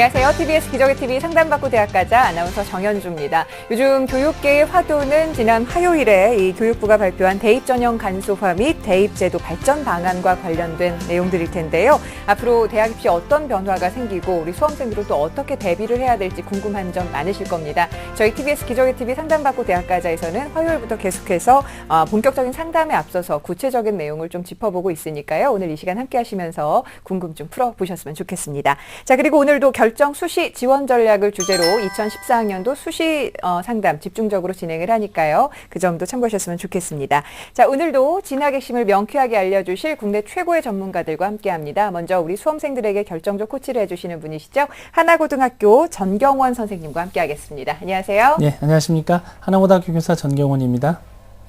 안녕하세요. TBS 기적의 TV 상담받고 대학가자 아나운서 정현주입니다. 요즘 교육계의 화두는 지난 화요일에 이 교육부가 발표한 대입 전형 간소화 및 대입제도 발전 방안과 관련된 내용들일 텐데요. 앞으로 대학 입시 어떤 변화가 생기고 우리 수험생들은 또 어떻게 대비를 해야 될지 궁금한 점 많으실 겁니다. 저희 TBS 기적의 TV 상담받고 대학가자에서는 화요일부터 계속해서 본격적인 상담에 앞서서 구체적인 내용을 좀 짚어보고 있으니까요. 오늘 이 시간 함께 하시면서 궁금증 풀어보셨으면 좋겠습니다. 자, 그리고 오늘도 결정 수시 지원 전략을 주제로 2014학년도 수시 상담 집중적으로 진행을 하니까요. 그 점도 참고하셨으면 좋겠습니다. 자, 오늘도 진학 핵심을 명쾌하게 알려주실 국내 최고의 전문가들과 함께합니다. 먼저 우리 수험생들에게 결정적 코치를 해주시는 분이시죠. 하나고등학교 전경원 선생님과 함께하겠습니다. 안녕하세요. 네, 안녕하십니까. 하나고등학교 교사 전경원입니다.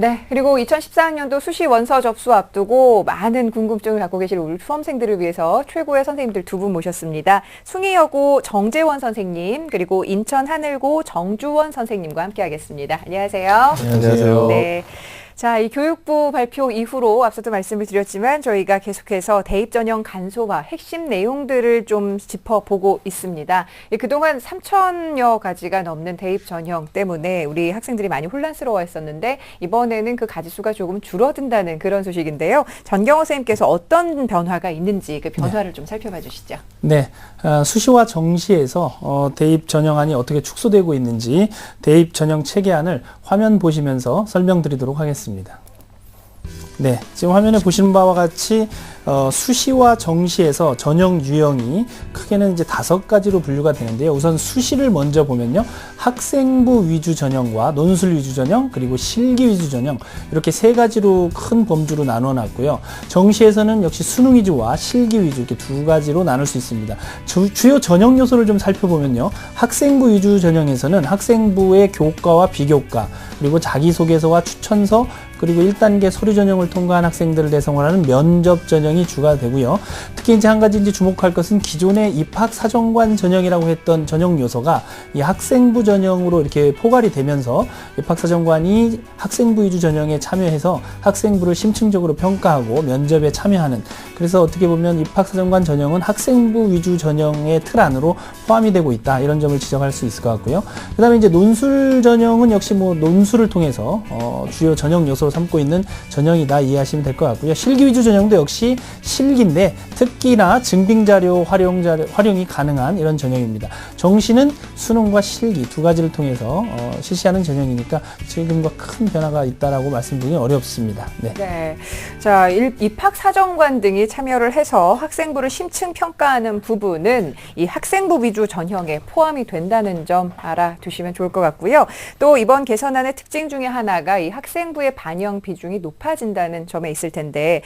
네, 그리고 2014학년도 수시 원서 접수 앞두고 많은 궁금증을 갖고 계실 우리 수험생들을 위해서 최고의 선생님들 두 분 모셨습니다. 숭의여고 정재원 선생님, 그리고 인천 하늘고 정주원 선생님과 함께하겠습니다. 안녕하세요. 안녕하세요. 네. 자, 이 교육부 발표 이후로 앞서도 말씀을 드렸지만 저희가 계속해서 대입 전형 간소화 핵심 내용들을 좀 짚어보고 있습니다. 그동안 3,000여 가지가 넘는 대입 전형 때문에 우리 학생들이 많이 혼란스러워했었는데 이번에는 그 가지수가 조금 줄어든다는 그런 소식인데요. 전경호 선생님께서 어떤 변화가 있는지 그 변화를 좀 살펴봐 주시죠. 네, 수시와 정시에서 대입 전형안이 어떻게 축소되고 있는지 대입 전형 체계안을 화면 보시면서 설명드리도록 하겠습니다. 네, 지금 화면에 보시는 바와 같이 수시와 정시에서 전형 유형이 크게는 이제 5가지로 분류가 되는데요. 우선 수시를 먼저 보면요. 학생부 위주 전형과 논술 위주 전형, 그리고 실기 위주 전형, 이렇게 3가지로 큰 범주로 나눠 놨고요. 정시에서는 역시 수능 위주와 실기 위주 이렇게 2가지로 나눌 수 있습니다. 주요 전형 요소를 좀 살펴보면요. 학생부 위주 전형에서는 학생부의 교과와 비교과, 그리고 자기소개서와 추천서, 그리고 1단계 서류 전형을 통과한 학생들을 대상으로 하는 면접 전형이 주가 되고요. 특히 이제 한 가지 이제 주목할 것은 기존의 입학사정관 전형이라고 했던 전형 요소가 이 학생부 전형으로 이렇게 포괄이 되면서 입학사정관이 학생부 위주 전형에 참여해서 학생부를 심층적으로 평가하고 면접에 참여하는, 그래서 어떻게 보면 입학사정관 전형은 학생부 위주 전형의 틀 안으로 포함이 되고 있다, 이런 점을 지적할 수 있을 것 같고요. 그 다음에 이제 논술 전형은 역시 뭐 논술을 통해서 주요 전형 요소로 삼고 있는 전형이다 이해하시면 될 것 같고요. 실기 위주 전형도 역시 실기인데 특기나 증빙자료 활용이 가능한 이런 전형입니다. 정시는 수능과 실기 2가지를 통해서 실시하는 전형이니까 지금과 큰 변화가 있다라고 말씀드리기 어렵습니다. 네. 네. 자, 입학사정관 등이 참여를 해서 학생부를 심층 평가하는 부분은 이 학생부 위주 전형에 포함이 된다는 점 알아두시면 좋을 것 같고요. 또 이번 개선안의 특징 중에 하나가 이 학생부의 반영 비중이 높아진다는 점에 있을 텐데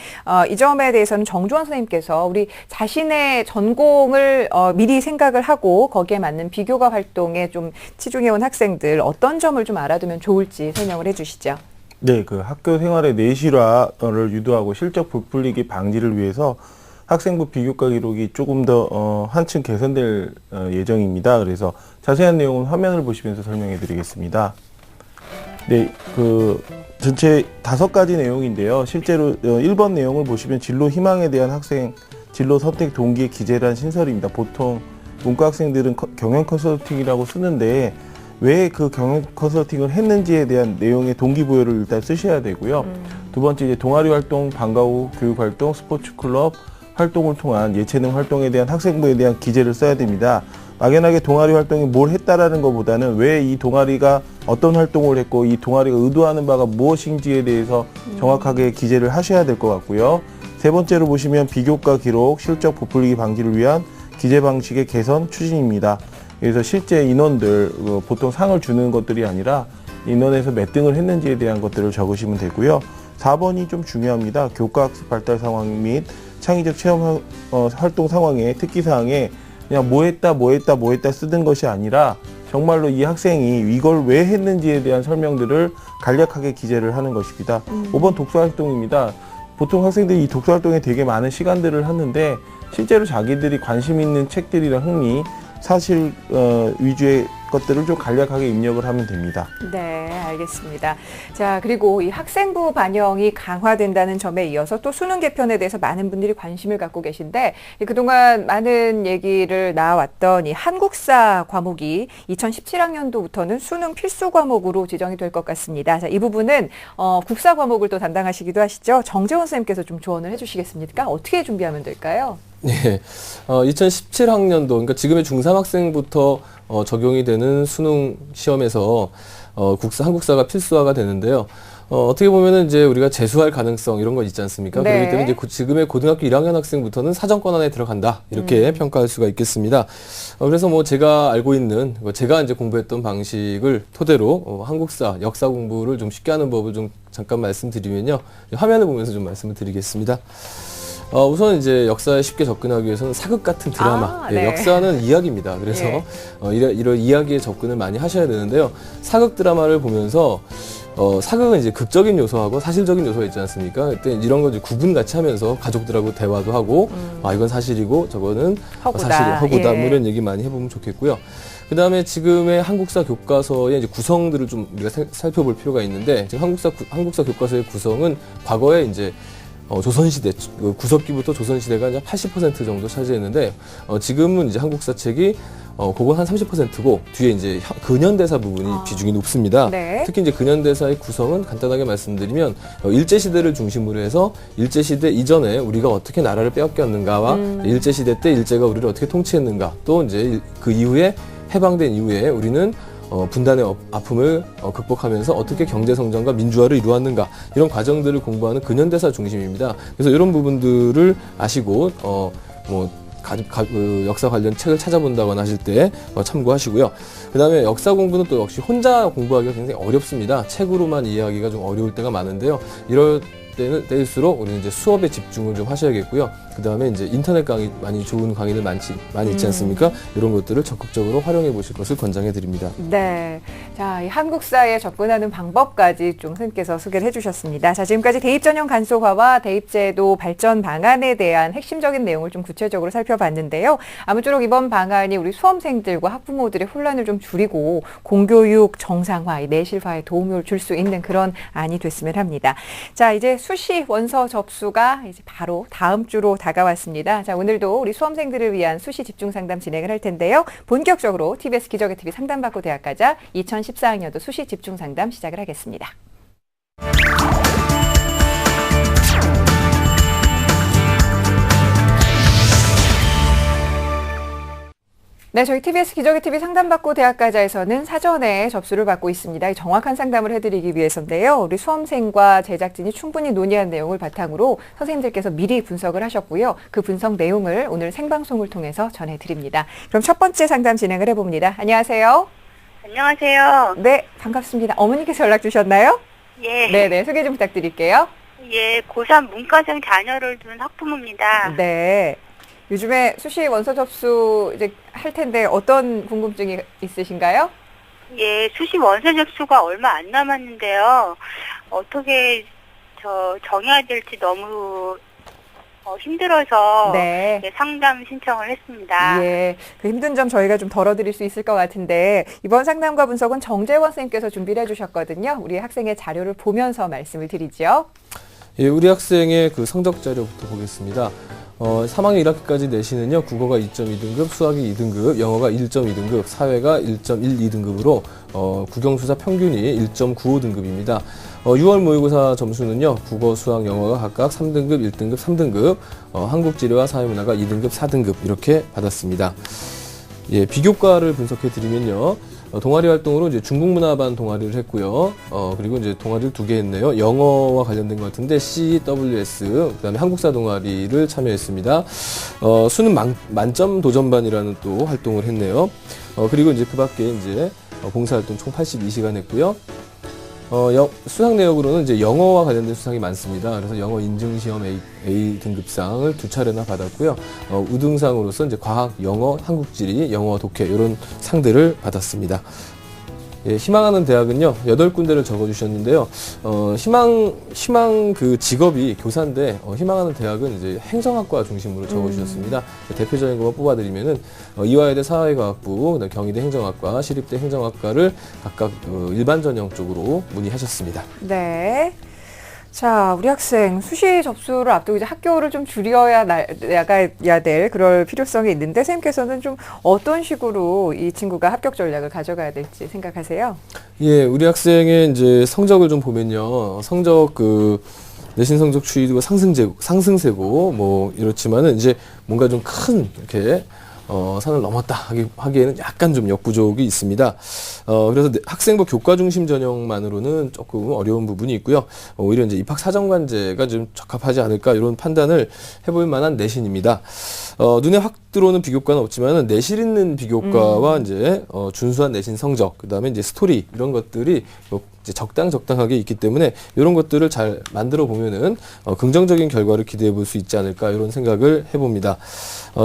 이 점에 대해서는 정주원 선생님께서 우리 자신의 전공을 미리 생각을 하고 거기에 맞는 비교과 활동에 좀 치중해온 학생들 어떤 점을 좀 알아두면 좋을지 설명을 해주시죠. 네, 그 학교 생활의 내실화를 유도하고 실적 부풀리기 방지를 위해서 학생부 비교과 기록이 조금 더 한층 개선될 예정입니다. 그래서 자세한 내용은 화면을 보시면서 설명해 드리겠습니다. 네, 전체 5가지 내용인데요. 실제로 1번 내용을 보시면 진로 희망에 대한 학생 진로 선택 동기의 기재란 신설입니다. 보통 문과 학생들은 경영 컨설팅이라고 쓰는데 왜 그 경영 컨설팅을 했는지에 대한 내용의 동기부여를 일단 쓰셔야 되고요. 두 번째, 이제 동아리 활동, 방과 후 교육 활동, 스포츠 클럽 활동을 통한 예체능 활동에 대한 학생부에 대한 기재를 써야 됩니다. 막연하게 동아리 활동이 뭘 했다라는 것보다는 왜 이 동아리가 어떤 활동을 했고 이 동아리가 의도하는 바가 무엇인지에 대해서 정확하게 기재를 하셔야 될 것 같고요. 3번째로 보시면 비교과 기록, 실적 부풀리기 방지를 위한 기재 방식의 개선 추진입니다. 그래서 실제 인원들, 보통 상을 주는 것들이 아니라 인원에서 몇 등을 했는지에 대한 것들을 적으시면 되고요. 4번이 좀 중요합니다. 교과학습 발달 상황 및 창의적 체험 활동 상황의 특기사항에 그냥 뭐 했다 쓰는 것이 아니라 정말로 이 학생이 이걸 왜 했는지에 대한 설명들을 간략하게 기재를 하는 것입니다. 5번 독서활동입니다. 보통 학생들이 이 독서활동에 되게 많은 시간들을 하는데 실제로 자기들이 관심 있는 책들이랑 흥미, 사실 위주의 것들을 좀 간략하게 입력을 하면 됩니다. 네, 알겠습니다. 자, 그리고 이 학생부 반영이 강화된다는 점에 이어서 또 수능 개편에 대해서 많은 분들이 관심을 갖고 계신데 그동안 많은 얘기를 나와왔던 이 한국사 과목이 2017학년도부터는 수능 필수 과목으로 지정이 될 것 같습니다. 자, 이 부분은 국사 과목을 또 담당하시기도 하시죠. 정재원 선생님께서 좀 조언을 해주시겠습니까? 어떻게 준비하면 될까요? 네, 2017학년도, 그러니까 지금의 중3학생부터 적용이 되는 수능 시험에서 한국사가 필수화가 되는데요. 어떻게 보면은 이제 우리가 재수할 가능성 이런 거 있지 않습니까? 네. 그렇기 때문에 이제 지금의 고등학교 1학년 학생부터는 사정권 안에 들어간다 이렇게 평가할 수가 있겠습니다. 그래서 뭐 제가 알고 있는 제가 이제 공부했던 방식을 토대로 한국사 역사 공부를 좀 쉽게 하는 법을 좀 잠깐 말씀드리면요, 화면을 보면서 좀 말씀을 드리겠습니다. 우선 이제 역사에 쉽게 접근하기 위해서는 사극 같은 드라마, 네. 역사는 이야기입니다. 그래서 예. 이런 이야기에 접근을 많이 하셔야 되는데요. 사극 드라마를 보면서 사극은 이제 극적인 요소하고 사실적인 요소가 있지 않습니까? 그때 이런 거 이제 구분 같이 하면서 가족들하고 대화도 하고, 이건 사실이고 저거는 허구다. 허구다. 예. 뭐 이런 얘기 많이 해보면 좋겠고요. 그 다음에 지금의 한국사 교과서의 이제 구성들을 좀 우리가 살펴볼 필요가 있는데, 지금 한국사 교과서의 구성은 과거에 이제 조선시대, 구석기부터 조선시대가 이제 80% 정도 차지했는데, 지금은 이제 한국사 책이, 그건 한 30%고, 뒤에 이제 근현대사 부분이 비중이 높습니다. 네. 특히 이제 근현대사의 구성은 간단하게 말씀드리면, 일제시대를 중심으로 해서, 일제시대 이전에 우리가 어떻게 나라를 빼앗겼는가와, 일제시대 때 일제가 우리를 어떻게 통치했는가, 또 이제 그 이후에, 해방된 이후에 우리는 분단의 아픔을 극복하면서 어떻게 경제성장과 민주화를 이루었는가, 이런 과정들을 공부하는 근현대사 중심입니다. 그래서 이런 부분들을 아시고 역사 관련 책을 찾아본다거나 하실 때 참고하시고요. 그 다음에 역사 공부는 또 역시 혼자 공부하기가 굉장히 어렵습니다. 책으로만 이해하기가 좀 어려울 때가 많은데요. 이럴 때일수록 우리는 이제 수업에 집중을 좀 하셔야겠고요. 그 다음에 이제 인터넷 강의, 많이 좋은 강의들 많이 있지 않습니까? 이런 것들을 적극적으로 활용해 보실 것을 권장해 드립니다. 네. 자, 이 한국사에 접근하는 방법까지 좀 선생님께서 소개를 해주셨습니다. 자, 지금까지 대입전형 간소화와 대입제도 발전 방안에 대한 핵심적인 내용을 좀 구체적으로 살펴봤는데요. 아무쪼록 이번 방안이 우리 수험생들과 학부모들의 혼란을 좀 줄이고 공교육 정상화, 내실화에 도움을 줄 수 있는 그런 안이 됐으면 합니다. 자, 이제 수시 원서 접수가 이제 바로 다음 주로 다가왔습니다. 자, 오늘도 우리 수험생들을 위한 수시 집중 상담 진행을 할 텐데요. 본격적으로 TBS 기적의 TV 상담받고 대학가자 2014학년도 수시 집중 상담 시작을 하겠습니다. 네, 저희 TBS 기적의 TV 상담받고 대학가자에서는 사전에 접수를 받고 있습니다. 정확한 상담을 해드리기 위해서인데요. 우리 수험생과 제작진이 충분히 논의한 내용을 바탕으로 선생님들께서 미리 분석을 하셨고요. 그 분석 내용을 오늘 생방송을 통해서 전해드립니다. 그럼 첫 번째 상담 진행을 해봅니다. 안녕하세요. 안녕하세요. 네, 반갑습니다. 어머니께서 연락 주셨나요? 예. 네네, 소개 좀 부탁드릴게요. 예, 고3 문과생 자녀를 둔 학부모입니다. 네. 요즘에 수시 원서 접수 이제 할 텐데 어떤 궁금증이 있으신가요? 예, 수시 원서 접수가 얼마 안 남았는데요. 어떻게 정해야 될지 너무 힘들어서 네. 예, 상담 신청을 했습니다. 예, 그 힘든 점 저희가 좀 덜어드릴 수 있을 것 같은데 이번 상담과 분석은 정재원 선생님께서 준비를 해주셨거든요. 우리 학생의 자료를 보면서 말씀을 드리죠. 예, 우리 학생의 그 성적 자료부터 보겠습니다. 3학년 1학기까지 내신은요, 국어가 2.2등급, 수학이 2등급, 영어가 1.2등급, 사회가 1.12등급으로 국영수사 평균이 1.95등급입니다. 6월 모의고사 점수는요, 국어, 수학, 영어가 각각 3등급, 1등급, 3등급, 한국지리와 사회문화가 2등급, 4등급 이렇게 받았습니다. 예, 비교과를 분석해 드리면요. 동아리 활동으로 이제 중국문화반 동아리를 했고요. 그리고 이제 동아리를 2개 했네요. 영어와 관련된 것 같은데 CWS, 그다음에 한국사 동아리를 참여했습니다. 수능 만점 도전반이라는 또 활동을 했네요. 그리고 이제 그 밖에 이제 봉사활동 총 82시간 했고요. 수상 내역으로는 이제 영어와 관련된 수상이 많습니다. 그래서 영어 인증시험 A 등급상을 2차례나 받았고요. 우등상으로서 이제 과학, 영어, 한국지리, 영어 독해 이런 상들을 받았습니다. 예, 희망하는 대학은요, 8군데를 적어주셨는데요. 희망 그 직업이 교사인데, 희망하는 대학은 이제 행정학과 중심으로 적어주셨습니다. 대표적인 것만 뽑아드리면은, 이화여대 사회과학부, 그다음에 경희대 행정학과, 시립대 행정학과를 각각 일반 전형 쪽으로 문의하셨습니다. 네. 자, 우리 학생 수시 접수를 앞두고 이제 학교를 좀 줄여야 나가야 될 그럴 필요성이 있는데 선생님께서는 좀 어떤 식으로 이 친구가 합격 전략을 가져가야 될지 생각하세요? 예, 우리 학생의 이제 성적을 좀 보면요. 성적 내신 성적 추이도 상승세고 뭐 이렇지만은 이제 뭔가 좀 큰 이렇게 산을 넘었다 하기에는 약간 좀 역부족이 있습니다. 그래서 학생부 교과 중심 전형만으로는 조금 어려운 부분이 있고요. 오히려 이제 입학 사정관제가 좀 적합하지 않을까 이런 판단을 해볼 만한 내신입니다. 눈에 확 들어오는 비교과는 없지만은 내실 있는 비교과와 이제 준수한 내신 성적, 그다음에 이제 스토리 이런 것들이 이제 적당하게 있기 때문에 이런 것들을 잘 만들어 보면은 긍정적인 결과를 기대해 볼 수 있지 않을까 이런 생각을 해봅니다.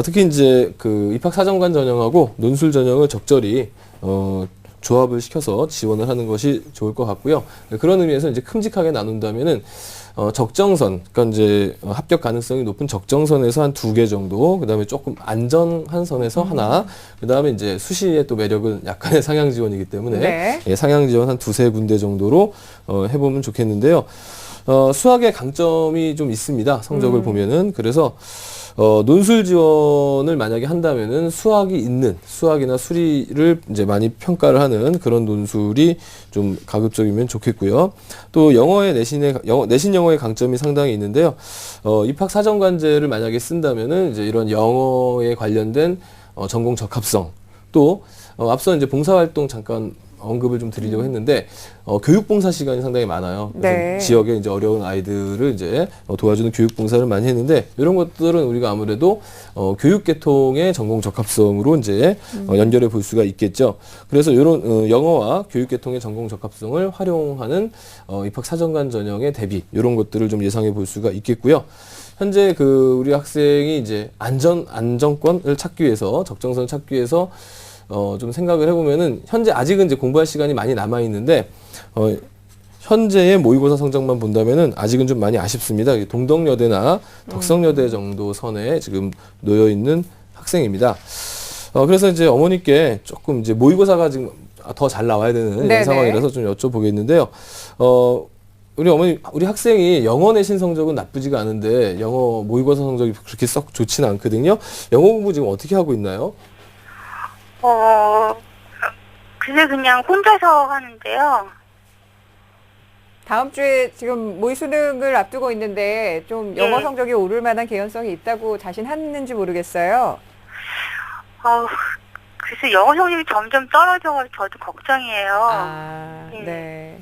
특히 이제 그 입학 사정관 전형하고 논술 전형을 적절히 조합을 시켜서 지원을 하는 것이 좋을 것 같고요. 그런 의미에서 이제 큼직하게 나눈다면은 적정선, 그러니까 이제 합격 가능성이 높은 적정선에서 한 2개 정도, 그 다음에 조금 안전한 선에서 하나, 그 다음에 이제 수시의 또 매력은 약간의 상향 지원이기 때문에 네. 예, 상향 지원 한 2-3군데 정도로 해보면 좋겠는데요. 수학의 강점이 좀 있습니다. 성적을 보면은. 그래서 논술 지원을 만약에 한다면은 수학이나 수리를 이제 많이 평가를 하는 그런 논술이 좀 가급적이면 좋겠고요. 또 내신 영어의 강점이 상당히 있는데요. 입학 사정관제를 만약에 쓴다면은 이제 이런 영어에 관련된 전공 적합성, 또 앞서 이제 봉사활동 잠깐 언급을 좀 드리려고 했는데 교육봉사 시간이 상당히 많아요. 그래서 네. 지역에 이제 어려운 아이들을 이제 도와주는 교육봉사를 많이 했는데 이런 것들은 우리가 아무래도 교육계통의 전공 적합성으로 이제 연결해 볼 수가 있겠죠. 그래서 이런 영어와 교육계통의 전공 적합성을 활용하는 입학 사정관 전형의 대비 이런 것들을 좀 예상해 볼 수가 있겠고요. 현재 우리 학생이 이제 안정권을 찾기 위해서 적정선을 찾기 위해서 좀 생각을 해보면은, 현재 아직은 이제 공부할 시간이 많이 남아있는데, 현재의 모의고사 성적만 본다면은 아직은 좀 많이 아쉽습니다. 동덕여대나 덕성여대 정도 선에 지금 놓여있는 학생입니다. 그래서 이제 어머니께 조금 이제 모의고사가 지금 더 잘 나와야 되는 이런 네네. 상황이라서 좀 여쭤보겠는데요. 우리 학생이 영어 내신 성적은 나쁘지가 않은데, 영어 모의고사 성적이 그렇게 썩 좋지는 않거든요. 영어 공부 지금 어떻게 하고 있나요? 그게 그냥 혼자서 하는데요. 다음 주에 지금 모의 수능을 앞두고 있는데 좀 영어 네. 성적이 오를 만한 개연성이 있다고 자신하는지 모르겠어요. 그래서 영어 성적이 점점 떨어져서 저도 걱정이에요. 아, 네.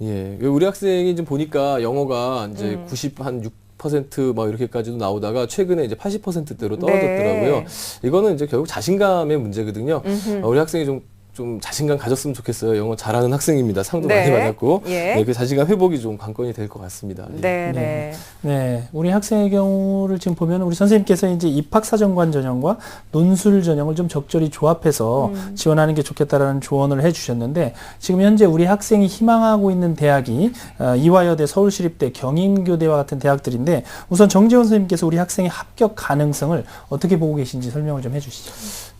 예, 우리 학생이 좀 보니까 영어가 이제 90% 막 이렇게까지도 나오다가 최근에 이제 80%대로 떨어졌더라고요. 네. 이거는 이제 결국 자신감의 문제거든요. 음흠. 우리 학생이 좀 자신감 가졌으면 좋겠어요. 영어 잘하는 학생입니다. 상도 네. 많이 받았고. 예. 네, 그 자신감 회복이 좀 관건이 될 것 같습니다. 예. 네, 네. 네, 우리 학생의 경우를 지금 보면 우리 선생님께서 이제 입학사정관 전형과 논술 전형을 좀 적절히 조합해서 지원하는 게 좋겠다라는 조언을 해주셨는데 지금 현재 우리 학생이 희망하고 있는 대학이 이화여대, 서울시립대, 경인교대와 같은 대학들인데 우선 정재훈 선생님께서 우리 학생의 합격 가능성을 어떻게 보고 계신지 설명을 좀 해주시죠.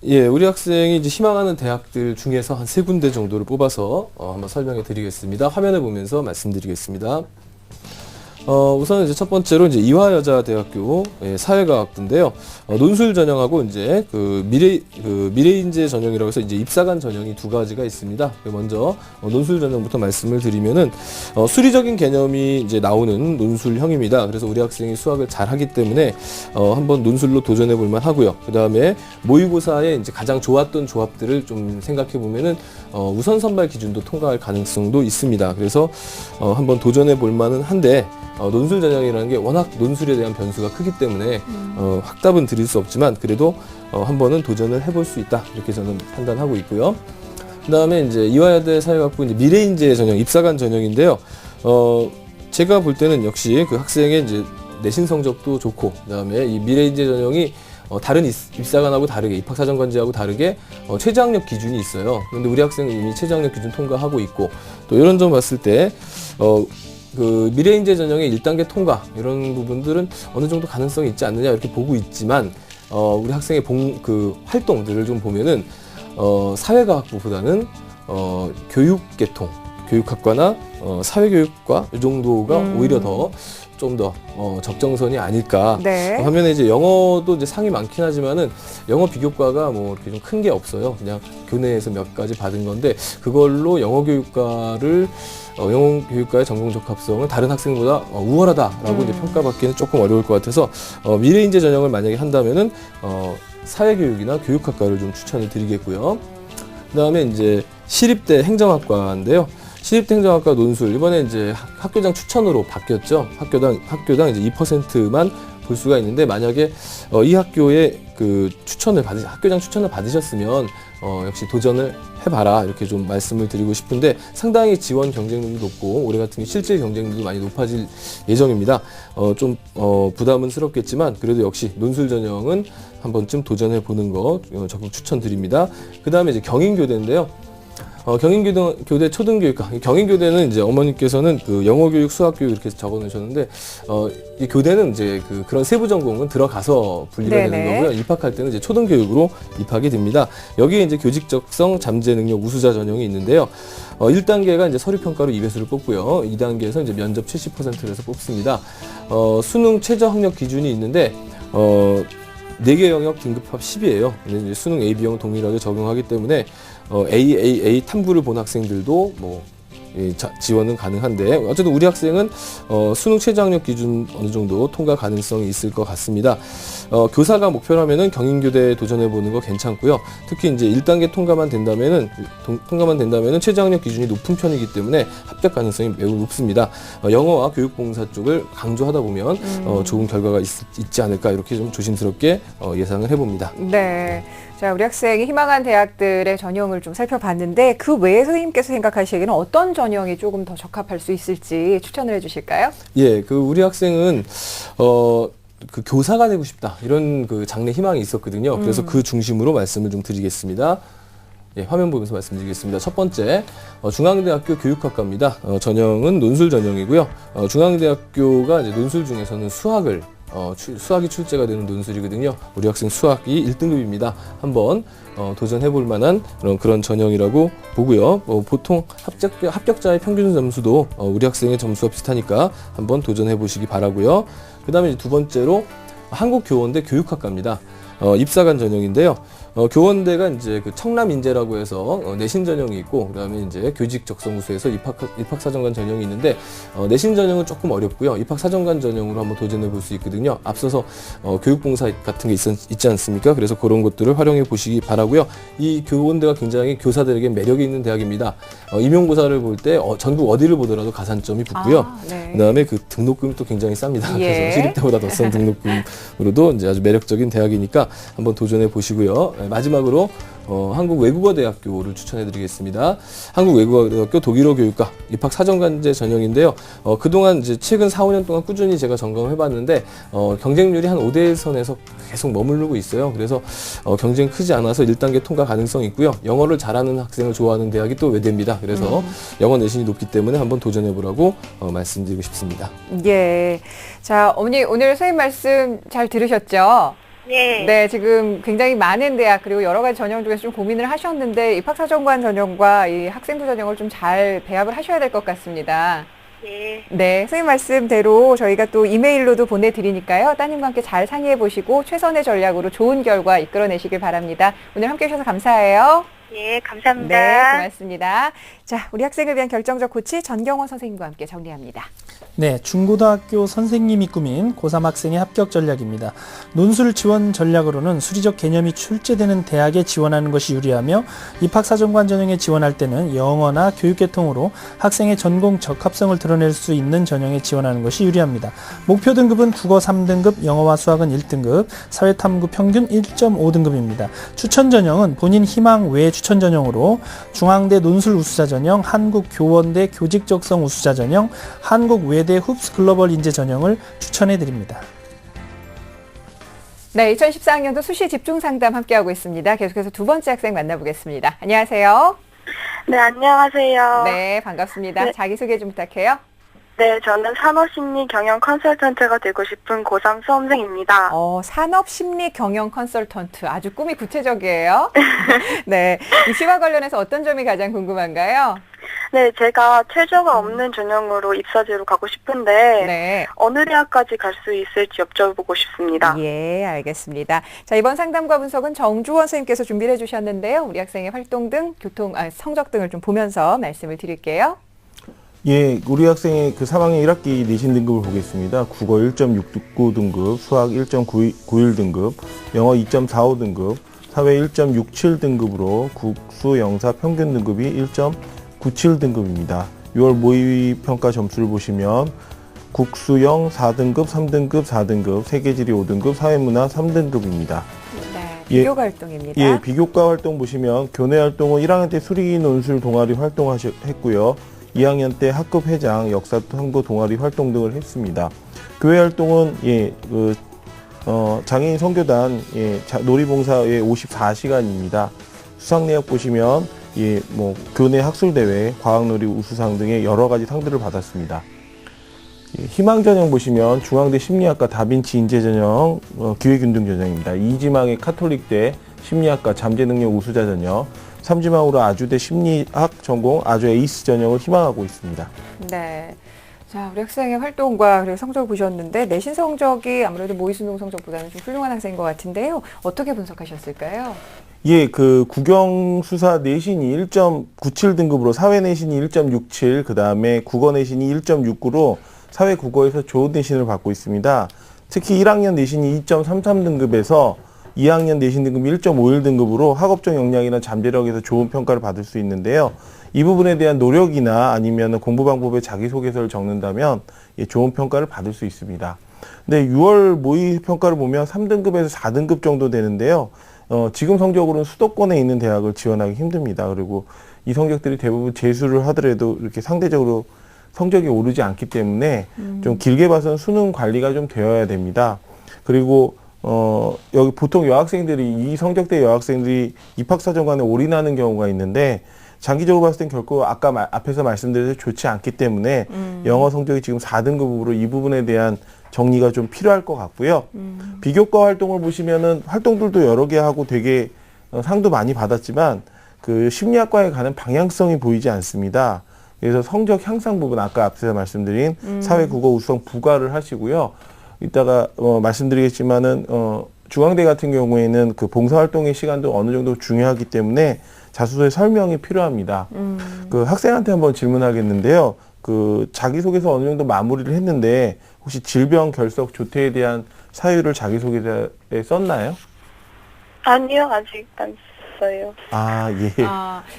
예, 우리 학생이 이제 희망하는 대학들 중에서 한 3군데 정도를 뽑아서 한번 설명해 드리겠습니다. 화면을 보면서 말씀드리겠습니다. 우선 이제 첫 번째로 이제 이화여자대학교 사회과학부인데요. 논술 전형하고 이제 미래인재 전형이라고 해서 이제 입사관 전형이 2가지가 있습니다. 먼저 논술 전형부터 말씀을 드리면은 수리적인 개념이 이제 나오는 논술형입니다. 그래서 우리 학생이 수학을 잘하기 때문에 한번 논술로 도전해 볼 만하고요. 그 다음에 모의고사에 이제 가장 좋았던 조합들을 좀 생각해 보면은 우선 선발 기준도 통과할 가능성도 있습니다. 그래서 한번 도전해 볼 만은 한데. 논술 전형이라는 게 워낙 논술에 대한 변수가 크기 때문에 확답은 드릴 수 없지만 그래도 한 번은 도전을 해볼 수 있다 이렇게 저는 판단하고 있고요. 그 다음에 이제 이화여대 사회학부 이제 미래인재 전형, 입사관 전형인데요. 제가 볼 때는 역시 그 학생의 이제 내신 성적도 좋고, 그 다음에 이 미래인재 전형이 다른 입사관하고 다르게 입학사정관제하고 다르게 최저학력 기준이 있어요. 그런데 우리 학생은 이미 최저학력 기준 통과하고 있고 또 이런 점 봤을 때 그 미래인재 전형의 1단계 통과 이런 부분들은 어느 정도 가능성이 있지 않느냐 이렇게 보고 있지만 우리 학생의 그 활동들을 좀 보면은 사회과학부보다는 교육계통, 교육학과나 사회교육과 이 정도가 오히려 더 좀 더 적정선이 아닐까. 네. 반면에 이제 영어도 이제 상이 많긴 하지만은 영어 비교과가 뭐 이렇게 좀 큰 게 없어요. 그냥 교내에서 몇 가지 받은 건데 그걸로 영어 교육과의 전공 적합성은 다른 학생보다 우월하다라고 이제 평가받기는 조금 어려울 것 같아서 미래인재 전형을 만약에 한다면은 사회교육이나 교육학과를 좀 추천을 드리겠고요. 그다음에 이제 시립대 행정학과인데요. 시립대 행정학과 논술 이번에 이제 학교장 추천으로 바뀌었죠. 학교당 이제 2%만 볼 수가 있는데 만약에 이 학교에 그 학교장 추천을 받으셨으면 역시 도전을 해봐라 이렇게 좀 말씀을 드리고 싶은데 상당히 지원 경쟁률도 높고 올해 같은 게 실제 경쟁률도 많이 높아질 예정입니다. 좀 부담은 스럽겠지만 그래도 역시 논술 전형은 한 번쯤 도전해 보는 거 적극 추천드립니다. 그 다음에 이제 경인교대인데요. 경인교대 초등교육과 경인교대는 이제 어머니께서는 그 영어교육, 수학교육 이렇게 적어놓으셨는데 이 교대는 이제 그런 세부 전공은 들어가서 분리가 네네. 되는 거고요. 입학할 때는 이제 초등교육으로 입학이 됩니다. 여기에 이제 교직적성 잠재 능력 우수자 전형이 있는데요. 1단계가 이제 서류평가로 2배수를 뽑고요. 2단계에서 이제 면접 70%에서 뽑습니다. 수능 최저 학력 기준이 있는데 4개 영역 등급합 10이에요. 이제 수능 A, B형 동일하게 적용하기 때문에 AAA 탐구를 본 학생들도 뭐 지원은 가능한데 어쨌든 우리 학생은 수능 최저학력 기준 어느 정도 통과 가능성이 있을 것 같습니다. 교사가 목표라면은 경인교대 도전해 보는 거 괜찮고요. 특히 이제 1단계 통과만 된다면은 최저학력 기준이 높은 편이기 때문에 합격 가능성이 매우 높습니다. 영어와 교육봉사 쪽을 강조하다 보면 좋은 결과가 있지 않을까 이렇게 좀 조심스럽게 예상을 해봅니다. 네. 자, 우리 학생이 희망한 대학들의 전형을 좀 살펴봤는데 그 외에 선생님께서 생각하시기에는 어떤 전형이 조금 더 적합할 수 있을지 추천을 해주실까요? 예, 우리 학생은 그 교사가 되고 싶다 이런 그 장래 희망이 있었거든요. 그래서 그 중심으로 말씀을 좀 드리겠습니다. 예, 화면 보면서 말씀드리겠습니다. 첫 번째, 중앙대학교 교육학과입니다. 전형은 논술 전형이고요. 중앙대학교가 이제 논술 중에서는 수학이 출제가 되는 논술이거든요. 우리 학생 수학이 1등급입니다. 한번 도전해 볼 만한 그런 전형이라고 보고요. 보통 합격자의 평균 점수도 우리 학생의 점수와 비슷하니까 한번 도전해 보시기 바라고요. 그 다음에 두 번째로 한국교원대 교육학과입니다. 입사관 전형인데요. 교원대가 이제 그 청남인재라고 해서 내신 전형이 있고 그다음에 이제 교직 적성 우수에서 입학 사정관 전형이 있는데 내신 전형은 조금 어렵고요. 입학 사정관 전형으로 한번 도전해 볼 수 있거든요. 앞서서 교육봉사 같은 게 있지 않습니까? 그래서 그런 것들을 활용해 보시기 바라고요. 이 교원대가 굉장히 교사들에게 매력이 있는 대학입니다. 임용고사를 볼 때 전국 어디를 보더라도 가산점이 붙고요. 네. 그다음에 그 등록금이 또 굉장히 쌉니다. 예. 그래서 시립대보다 더 싼 등록금으로도 이제 아주 매력적인 대학이니까 한번 도전해 보시고요. 마지막으로 한국외국어대학교를 추천해드리겠습니다. 한국외국어대학교 독일어 교육과 입학 사정관제 전형인데요. 그동안 이제 최근 4, 5년 동안 꾸준히 제가 점검해봤는데 경쟁률이 한 5대 1선에서 계속 머무르고 있어요. 그래서 경쟁이 크지 않아서 1단계 통과 가능성이 있고요. 영어를 잘하는 학생을 좋아하는 대학이 또 외대입니다. 그래서 영어 내신이 높기 때문에 한번 도전해보라고 말씀드리고 싶습니다. 예. 자, 어머니 오늘 선생님 말씀 잘 들으셨죠? 네. 네, 지금 굉장히 많은 대학 그리고 여러 가지 전형 중에서 좀 고민을 하셨는데 입학사정관 전형과 이 학생부 전형을 좀 잘 배합을 하셔야 될 것 같습니다. 네. 네, 선생님 말씀대로 저희가 또 이메일로도 보내드리니까요. 따님과 함께 잘 상의해 보시고 최선의 전략으로 좋은 결과 이끌어내시길 바랍니다. 오늘 함께 해주셔서 감사해요. 네, 감사합니다. 네, 고맙습니다. 자, 우리 학생을 위한 결정적 코치 전경원 선생님과 함께 정리합니다. 네, 중고등학교 선생님이 꾸민 고3 학생의 합격 전략입니다. 논술 지원 전략으로는 수리적 개념이 출제되는 대학에 지원하는 것이 유리하며 입학사정관 전형에 지원할 때는 영어나 교육계통으로 학생의 전공 적합성을 드러낼 수 있는 전형에 지원하는 것이 유리합니다. 목표 등급은 국어 3등급, 영어와 수학은 1등급, 사회탐구 평균 1.5등급입니다. 추천 전형은 본인 희망 외 추천 전형으로 중앙대 논술 우수자 전형, 한국교원대 교직적성 우수자 전형, 한국외대 흡스 글로벌 인재 전형을 추천해 드립니다. 네, 2014학년도 수시 집중 상담 함께하고 있습니다. 계속해서 두 번째 학생 만나보겠습니다. 안녕하세요. 네, 안녕하세요. 네, 반갑습니다. 네. 자기소개 좀 부탁해요. 네, 저는 산업심리 경영 컨설턴트가 되고 싶은 고3 수험생입니다. 산업심리 경영 컨설턴트. 아주 꿈이 구체적이에요. 네, 입시와 관련해서 어떤 점이 가장 궁금한가요? 네, 제가 최저가 없는 전형으로 입사제로 가고 싶은데 네. 어느 대학까지 갈 수 있을지 여쭤보고 싶습니다. 예, 알겠습니다. 자, 이번 상담과 분석은 정주원 선생님께서 준비를 해주셨는데요. 우리 학생의 활동 등 성적 등을 좀 보면서 말씀을 드릴게요. 예, 우리 학생의 그 3학년 1학기 내신 등급을 보겠습니다. 국어 1.69 등급, 수학 1.91 등급, 영어 2.45 등급, 사회 1.67 등급으로 국수 영사 평균 등급이 1.97 등급입니다. 6월 모의평가 점수를 보시면 국수영 4등급, 3등급, 4등급, 세계지리 5등급, 사회문화 3등급입니다. 네, 예. 비교과 활동입니다. 예, 비교과 활동 보시면 교내 활동은 1학년 때 수리 논술 동아리 활동했고요. 2학년 때 학급 회장, 역사 탐구 동아리 활동 등을 했습니다. 교회 활동은 장애인 선교단 놀이봉사의 54시간입니다. 수상 내역 보시면 교내 학술대회, 과학놀이 우수상 등의 여러 가지 상들을 받았습니다. 희망전형 보시면 중앙대 심리학과 다빈치 인재전형, 기회균등 전형입니다. 이지망의 카톨릭대 심리학과 잠재능력 우수자 전형, 삼지망으로 아주대 심리학 전공 아주 에이스 전형을 희망하고 있습니다. 네. 자, 우리 학생의 활동과 그리고 성적을 보셨는데 내신 성적이 아무래도 모의수능 성적보다는 좀 훌륭한 학생인 것 같은데요. 어떻게 분석하셨을까요? 예, 그 국영수사 내신이 1.97 등급으로 사회 내신이 1.67, 그 다음에 국어 내신이 1.69로 사회 국어에서 좋은 내신을 받고 있습니다. 특히 1학년 내신이 2.33 등급에서 2학년 내신 등급이 1.51 등급으로 학업적 역량이나 잠재력에서 좋은 평가를 받을 수 있는데요. 이 부분에 대한 노력이나 아니면 공부 방법에 자기소개서를 적는다면 좋은 평가를 받을 수 있습니다. 근데 6월 모의 평가를 보면 3등급에서 4등급 정도 되는데요. 지금 성적으로는 수도권에 있는 대학을 지원하기 힘듭니다. 그리고 이 성적들이 대부분 재수를 하더라도 이렇게 상대적으로 성적이 오르지 않기 때문에 좀 길게 봐서는 수능 관리가 좀 되어야 됩니다. 그리고 여기 보통 여학생들이 이 성적대 여학생들이 입학사정관에 올인하는 경우가 있는데 장기적으로 봤을 땐 결코 아까 앞에서 말씀드렸듯이 좋지 않기 때문에 영어 성적이 지금 4등급으로 이 부분에 대한 정리가 좀 필요할 것 같고요. 비교과 활동을 보시면은 활동들도 여러 개 하고 되게 상도 많이 받았지만 그 심리학과에 가는 방향성이 보이지 않습니다. 그래서 성적 향상 부분 아까 앞서 말씀드린 사회국어 우수성 부과를 하시고요. 이따가 말씀드리겠지만은 중앙대 같은 경우에는 그 봉사활동의 시간도 어느 정도 중요하기 때문에 자소서의 설명이 필요합니다. 그 학생한테 한번 질문하겠는데요. 그 자기소개서 어느 정도 마무리를 했는데 혹시 질병, 결석, 조퇴에 대한 사유를 자기소개서에 썼나요? 아니요, 아직 안 써요. 아, 예.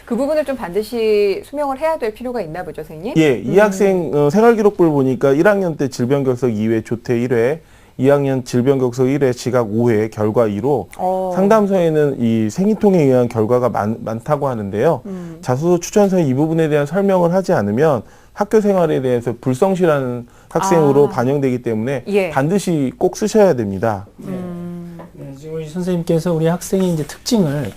그 부분을 좀 반드시 수명을 해야 될 필요가 있나 보죠, 선생님? 예, 이 학생 생활기록부를 보니까 1학년 때 질병결석 2회, 조퇴 1회, 2학년 질병결석 1회, 지각 5회, 결과 2로 상담서에는 이 생이통에 의한 결과가 많다고 하는데요. 자소서 추천서에 이 부분에 대한 설명을 하지 않으면 학교 생활에 대해서 불성실한 학생으로 반영되기 때문에 반드시 꼭 쓰셔야 됩니다. 네, 지금 우리 선생님께서 우리 학생의 이제 특징을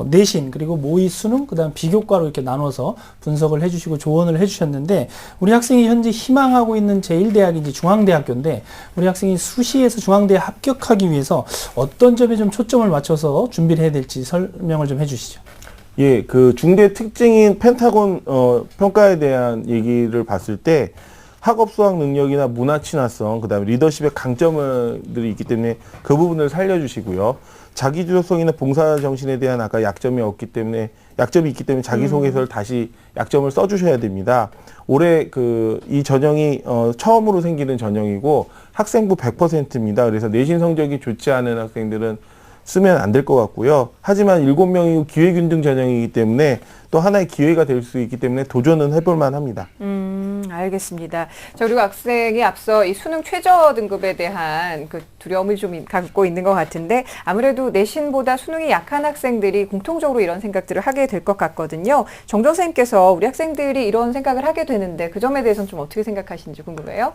내신 그리고 모의 수능 그다음 비교과로 이렇게 나눠서 분석을 해주시고 조언을 해주셨는데 우리 학생이 현재 희망하고 있는 제1대학이 이제 중앙대학교인데 우리 학생이 수시에서 중앙대에 합격하기 위해서 어떤 점에 좀 초점을 맞춰서 준비를 해야 될지 설명을 좀 해주시죠. 예, 그 중대 특징인 펜타곤 평가에 대한 얘기를 봤을 때 학업 수학 능력이나 문화 친화성, 그다음에 리더십의 강점들이 있기 때문에 그 부분을 살려주시고요. 자기주도성이나 봉사 정신에 대한 아까 약점이 있기 때문에 자기소개서를 다시 약점을 써주셔야 됩니다. 올해 이 전형이 처음으로 생기는 전형이고 학생부 100%입니다. 그래서 내신 성적이 좋지 않은 학생들은 쓰면 안 될 것 같고요. 하지만 7명이 기회균등 전형이기 때문에 또 하나의 기회가 될 수 있기 때문에 도전은 해볼 만합니다. 알겠습니다. 자, 그리고 학생이 앞서 이 수능 최저 등급에 대한 그 두려움을 좀 갖고 있는 것 같은데 아무래도 내신보다 수능이 약한 학생들이 공통적으로 이런 생각들을 하게 될 것 같거든요. 정정 선생님께서 우리 학생들이 이런 생각을 하게 되는데 그 점에 대해서는 좀 어떻게 생각하시는지 궁금해요.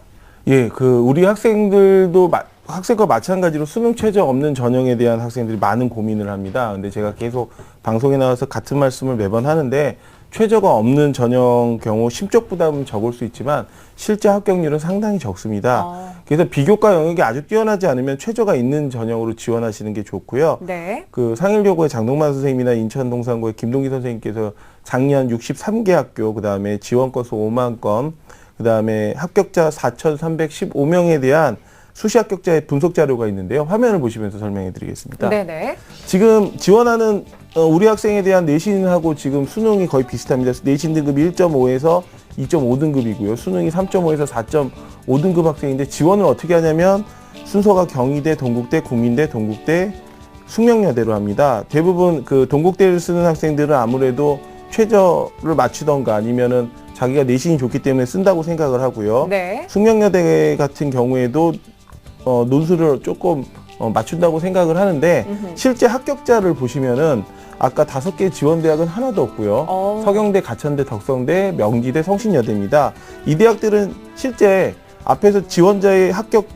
예, 우리 학생들도 학생과 마찬가지로 수능 최저 없는 전형에 대한 학생들이 많은 고민을 합니다. 근데 제가 계속 방송에 나와서 같은 말씀을 매번 하는데 최저가 없는 전형 경우 심적 부담은 적을 수 있지만 실제 합격률은 상당히 적습니다. 그래서 비교과 영역이 아주 뛰어나지 않으면 최저가 있는 전형으로 지원하시는 게 좋고요. 네. 그 상일여고의 장동만 선생님이나 인천동산고의 김동기 선생님께서 작년 63개 학교, 그다음에 지원 건수 5만 건, 그다음에 합격자 4,315명에 대한 수시 합격자의 분석 자료가 있는데요. 화면을 보시면서 설명해 드리겠습니다. 네네. 지금 지원하는 우리 학생에 대한 내신하고 지금 수능이 거의 비슷합니다. 내신 등급이 1.5에서 2.5등급이고요. 수능이 3.5에서 4.5등급 학생인데 지원을 어떻게 하냐면 순서가 경희대, 동국대, 국민대, 동국대, 숙명여대로 합니다. 대부분 그 동국대를 쓰는 학생들은 아무래도 최저를 맞추던가 아니면은 자기가 내신이 좋기 때문에 쓴다고 생각을 하고요. 네. 숙명여대 같은 경우에도 논술을 조금 맞춘다고 생각을 하는데 실제 합격자를 보시면은 아까 5개 지원대학은 하나도 없고요. 서경대, 가천대, 덕성대, 명지대, 성신여대입니다. 이 대학들은 실제 앞에서 지원자의 합격률이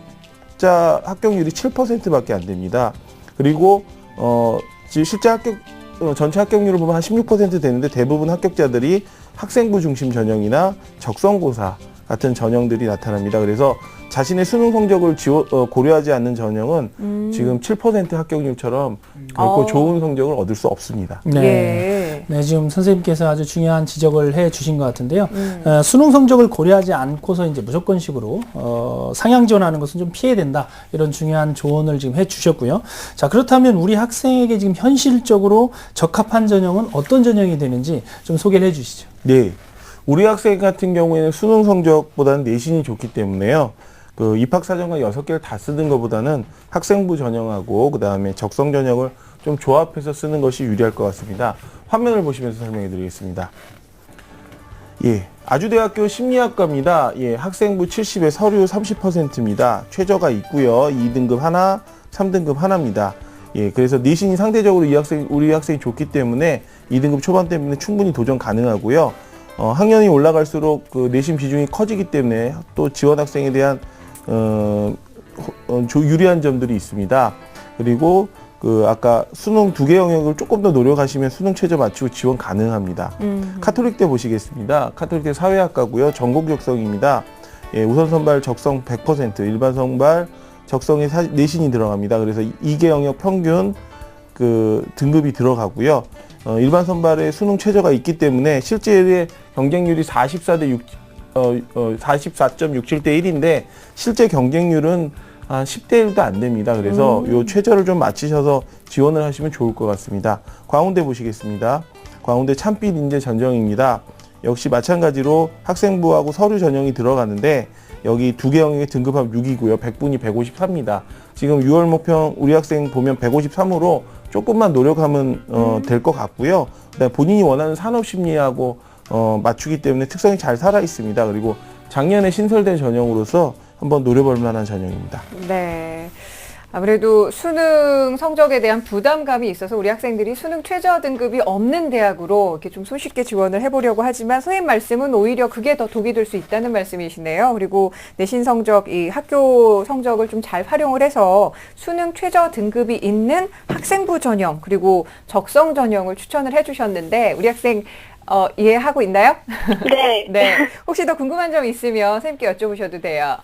7%밖에 안 됩니다. 그리고 지금 실제 전체 합격률을 보면 한 16% 되는데 대부분 합격자들이 학생부 중심 전형이나 적성고사 같은 전형들이 나타납니다. 그래서 자신의 수능 성적을 고려하지 않는 전형은 지금 7% 합격률처럼 결코 좋은 성적을 얻을 수 없습니다. 네. 예. 네, 지금 선생님께서 아주 중요한 지적을 해 주신 것 같은데요. 수능 성적을 고려하지 않고서 이제 무조건식으로 상향 지원하는 것은 좀 피해야 된다. 이런 중요한 조언을 지금 해 주셨고요. 자, 그렇다면 우리 학생에게 지금 현실적으로 적합한 전형은 어떤 전형이 되는지 좀 소개를 해 주시죠. 네. 우리 학생 같은 경우에는 수능 성적보다는 내신이 좋기 때문에요. 그 입학사정과 6개를 다 쓰는 것보다는 학생부 전형하고 그다음에 적성 전형을 좀 조합해서 쓰는 것이 유리할 것 같습니다. 화면을 보시면서 설명해 드리겠습니다. 예. 아주대학교 심리학과입니다. 예. 학생부 70에 서류 30%입니다. 최저가 있고요. 2등급 하나, 3등급 하나입니다. 예. 그래서 내신이 상대적으로 우리 학생이 좋기 때문에 2등급 초반 때문에 충분히 도전 가능하고요. 학년이 올라갈수록 그 내신 비중이 커지기 때문에 또 지원 학생에 대한 유리한 점들이 있습니다. 그리고 그 아까 수능 2개 영역을 조금 더 노력하시면 수능 최저 맞추고 지원 가능합니다. 카톨릭대 보시겠습니다. 카톨릭대 사회학과고요. 전공 적성입니다. 예, 우선 선발 적성 100%, 일반 선발 적성에 내신이 들어갑니다. 그래서 2개 영역 평균 그 등급이 들어가고요. 일반 선발에 수능 최저가 있기 때문에 실제의 경쟁률이 44.67대 1인데 실제 경쟁률은 한 10대 1도 안 됩니다. 그래서 요 최저를 좀 맞추셔서 지원을 하시면 좋을 것 같습니다. 광운대 보시겠습니다. 광운대 참빛 인재 전형입니다. 역시 마찬가지로 학생부하고 서류 전형이 들어가는데 여기 2개 영역의 등급합 6이고요. 100분이 154입니다. 지금 6월 목평 우리 학생 보면 153으로 조금만 노력하면 될 것 같고요. 그다음에 본인이 원하는 산업심리하고 맞추기 때문에 특성이 잘 살아 있습니다. 그리고 작년에 신설된 전형으로서 한번 노려볼 만한 전형입니다. 네. 아무래도 수능 성적에 대한 부담감이 있어서 우리 학생들이 수능 최저 등급이 없는 대학으로 이렇게 좀 손쉽게 지원을 해보려고 하지만 선생님 말씀은 오히려 그게 더 독이 될 수 있다는 말씀이시네요. 그리고 내신 성적, 이 학교 성적을 좀 잘 활용을 해서 수능 최저 등급이 있는 학생부 전형 그리고 적성 전형을 추천을 해주셨는데 우리 학생 이해하고 있나요? 네. 네. 혹시 더 궁금한 점 있으면 선생님께 여쭤보셔도 돼요.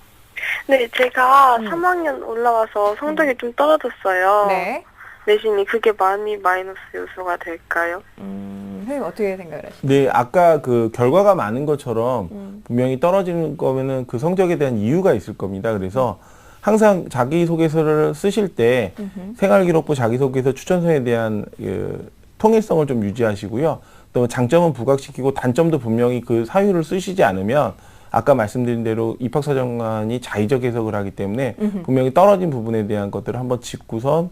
네, 제가 3학년 올라와서 성적이 좀 떨어졌어요. 네. 내신이 그게 많이 마이너스 요소가 될까요? 선생님 어떻게 생각을 하시나요? 네, 아까 그 결과가 많은 것처럼 분명히 떨어지는 거면은 그 성적에 대한 이유가 있을 겁니다. 그래서 항상 자기소개서를 쓰실 때 생활기록부 자기소개서 추천서에 대한 통일성을 좀 유지하시고요. 또 장점은 부각시키고 단점도 분명히 그 사유를 쓰시지 않으면 아까 말씀드린 대로 입학사정관이 자의적 해석을 하기 때문에 분명히 떨어진 부분에 대한 것들을 한번 짚고선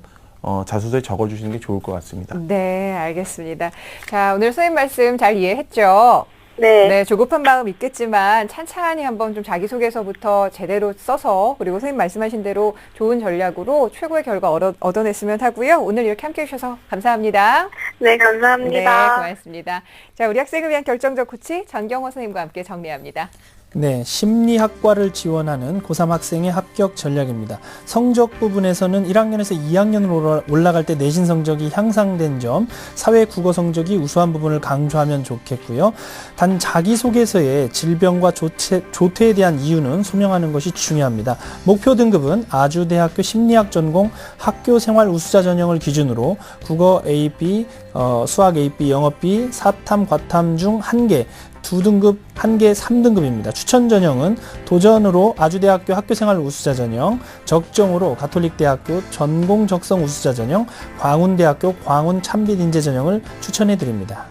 자소서에 적어주시는 게 좋을 것 같습니다. 네, 알겠습니다. 자, 오늘 선생님 말씀 잘 이해했죠? 네. 네, 조급한 마음 있겠지만 찬찬히 한번 좀 자기소개서부터 제대로 써서 그리고 선생님 말씀하신 대로 좋은 전략으로 최고의 결과 얻어냈으면 하고요. 오늘 이렇게 함께해 주셔서 감사합니다. 네, 감사합니다. 네, 고맙습니다. 자, 우리 학생을 위한 결정적 코치 전경호 선생님과 함께 정리합니다. 네, 심리학과를 지원하는 고3 학생의 합격 전략입니다. 성적 부분에서는 1학년에서 2학년으로 올라갈 때 내신 성적이 향상된 점, 사회 국어 성적이 우수한 부분을 강조하면 좋겠고요. 단 자기소개서에 질병과 조퇴에 대한 이유는 소명하는 것이 중요합니다. 목표 등급은 아주대학교 심리학 전공 학교생활 우수자 전형을 기준으로 국어 A, B, 수학 A, B, 영어 B, 사탐, 과탐 중 1개, 2등급, 1개 3등급입니다. 추천 전형은 도전으로 아주대학교 학교생활 우수자 전형, 적정으로 가톨릭대학교 전공 적성 우수자 전형, 광운대학교 광운 참빛 인재 전형을 추천해 드립니다.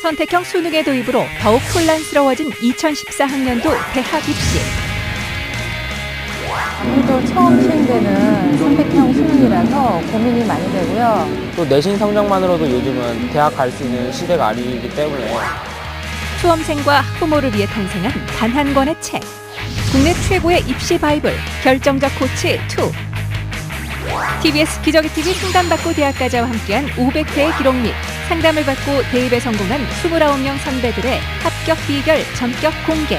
선택형 수능의 도입으로 더욱 혼란스러워진 2014학년도 대학 입시. 아무래도 처음 시행되는 선택형 수능이라서 고민이 많이 되고요. 또 내신 성적만으로도 요즘은 대학 갈 수 있는 시대가 아니기 때문에 수험생과 학부모를 위해 탄생한 단 한 권의 책. 국내 최고의 입시 바이블 결정적 코치 2. TBS 기적의 TV 상담받고 대학가자와 함께한 500회의 기록 및 상담을 받고 대입에 성공한 29명 선배들의 합격 비결 전격 공개.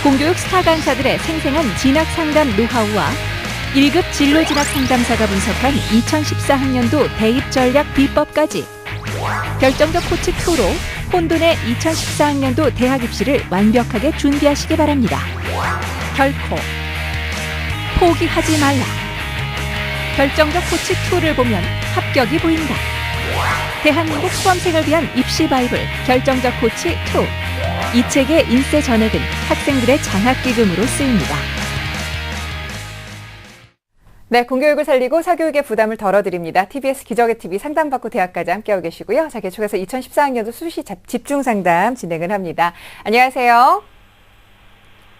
공교육 스타 강사들의 생생한 진학 상담 노하우와 1급 진로 진학 상담사가 분석한 2014학년도 대입 전략 비법까지 결정적 코치 2로 혼돈의 2014학년도 대학 입시를 완벽하게 준비하시기 바랍니다. 결코 포기하지 말라. 결정적 코치 2를 보면 합격이 보인다. 대한민국 수험생을 위한 입시 바이블 결정적 코치 2. 이 책의 인쇄 전액은 학생들의 장학기금으로 쓰입니다. 네, 공교육을 살리고 사교육의 부담을 덜어드립니다. TBS 기적의 TV 상담받고 대학까지 함께하고 계시고요. 자, 계속해서 2014학년도 수시 집중 상담 진행을 합니다. 안녕하세요.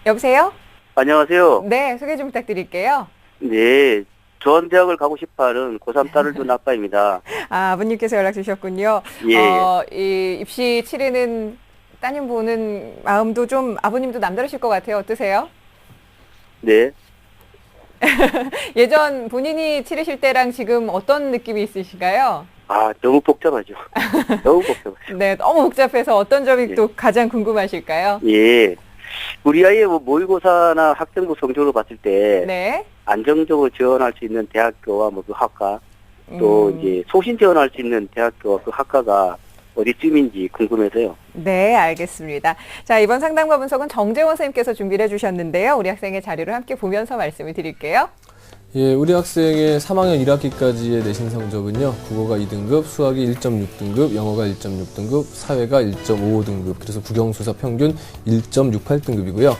여보세요? 안녕하세요. 네, 소개 좀 부탁드릴게요. 네, 조원대학을 가고 싶어하는 고3 딸을 둔 아빠입니다. 아, 아버님께서 연락 주셨군요. 예. 이 입시 치르는 따님 보는 마음도 좀 아버님도 남다르실 것 같아요. 어떠세요? 네. 예전 본인이 치르실 때랑 지금 어떤 느낌이 있으신가요? 아, 너무 복잡하죠. 너무 복잡하죠. 네, 너무 복잡해서 어떤 점이 예. 또 가장 궁금하실까요? 예. 우리 아이의 모의고사나 학생부 성적으로 봤을 때 네. 안정적으로 지원할 수 있는 대학교와 그 학과 또 이제 소신 지원할 수 있는 대학교와 그 학과가 어디쯤인지 궁금해서요. 네, 알겠습니다. 자, 이번 상담과 분석은 정재원 선생님께서 준비를 해주셨는데요. 우리 학생의 자료를 함께 보면서 말씀을 드릴게요. 예, 우리 학생의 3학년 1학기까지의 내신 성적은요. 국어가 2등급, 수학이 1.6등급, 영어가 1.6등급, 사회가 1.55등급, 그래서 국영수사 평균 1.68등급이고요.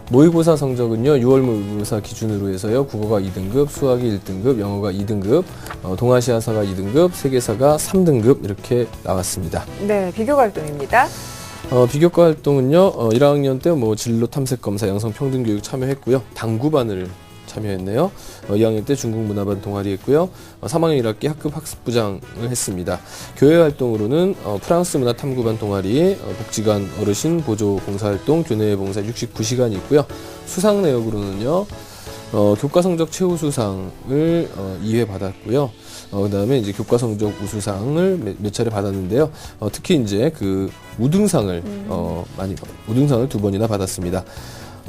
모의고사 성적은요. 6월 모의고사 기준으로 해서요. 국어가 2등급, 수학이 1등급, 영어가 2등급, 동아시아사가 2등급, 세계사가 3등급 이렇게 나왔습니다. 네, 비교 활동입니다. 비교과 활동은요. 1학년 때 진로 탐색 검사, 양성 평등 교육 참여했고요. 당구반을 참여했네요. 2학년 때 중국 문화반 동아리 했고요. 3학년 1학기 학급 학습부장을 했습니다. 교회 활동으로는 프랑스 문화 탐구반 동아리, 복지관 어르신 보조 봉사활동, 교내 봉사 69시간이 있고요. 수상 내역으로는요. 교과 성적 최우수상을 2회 받았고요. 그다음에 이제 교과 성적 우수상을 몇 차례 받았는데요. 특히 이제 그 우등상을 우등상을 2번이나 받았습니다.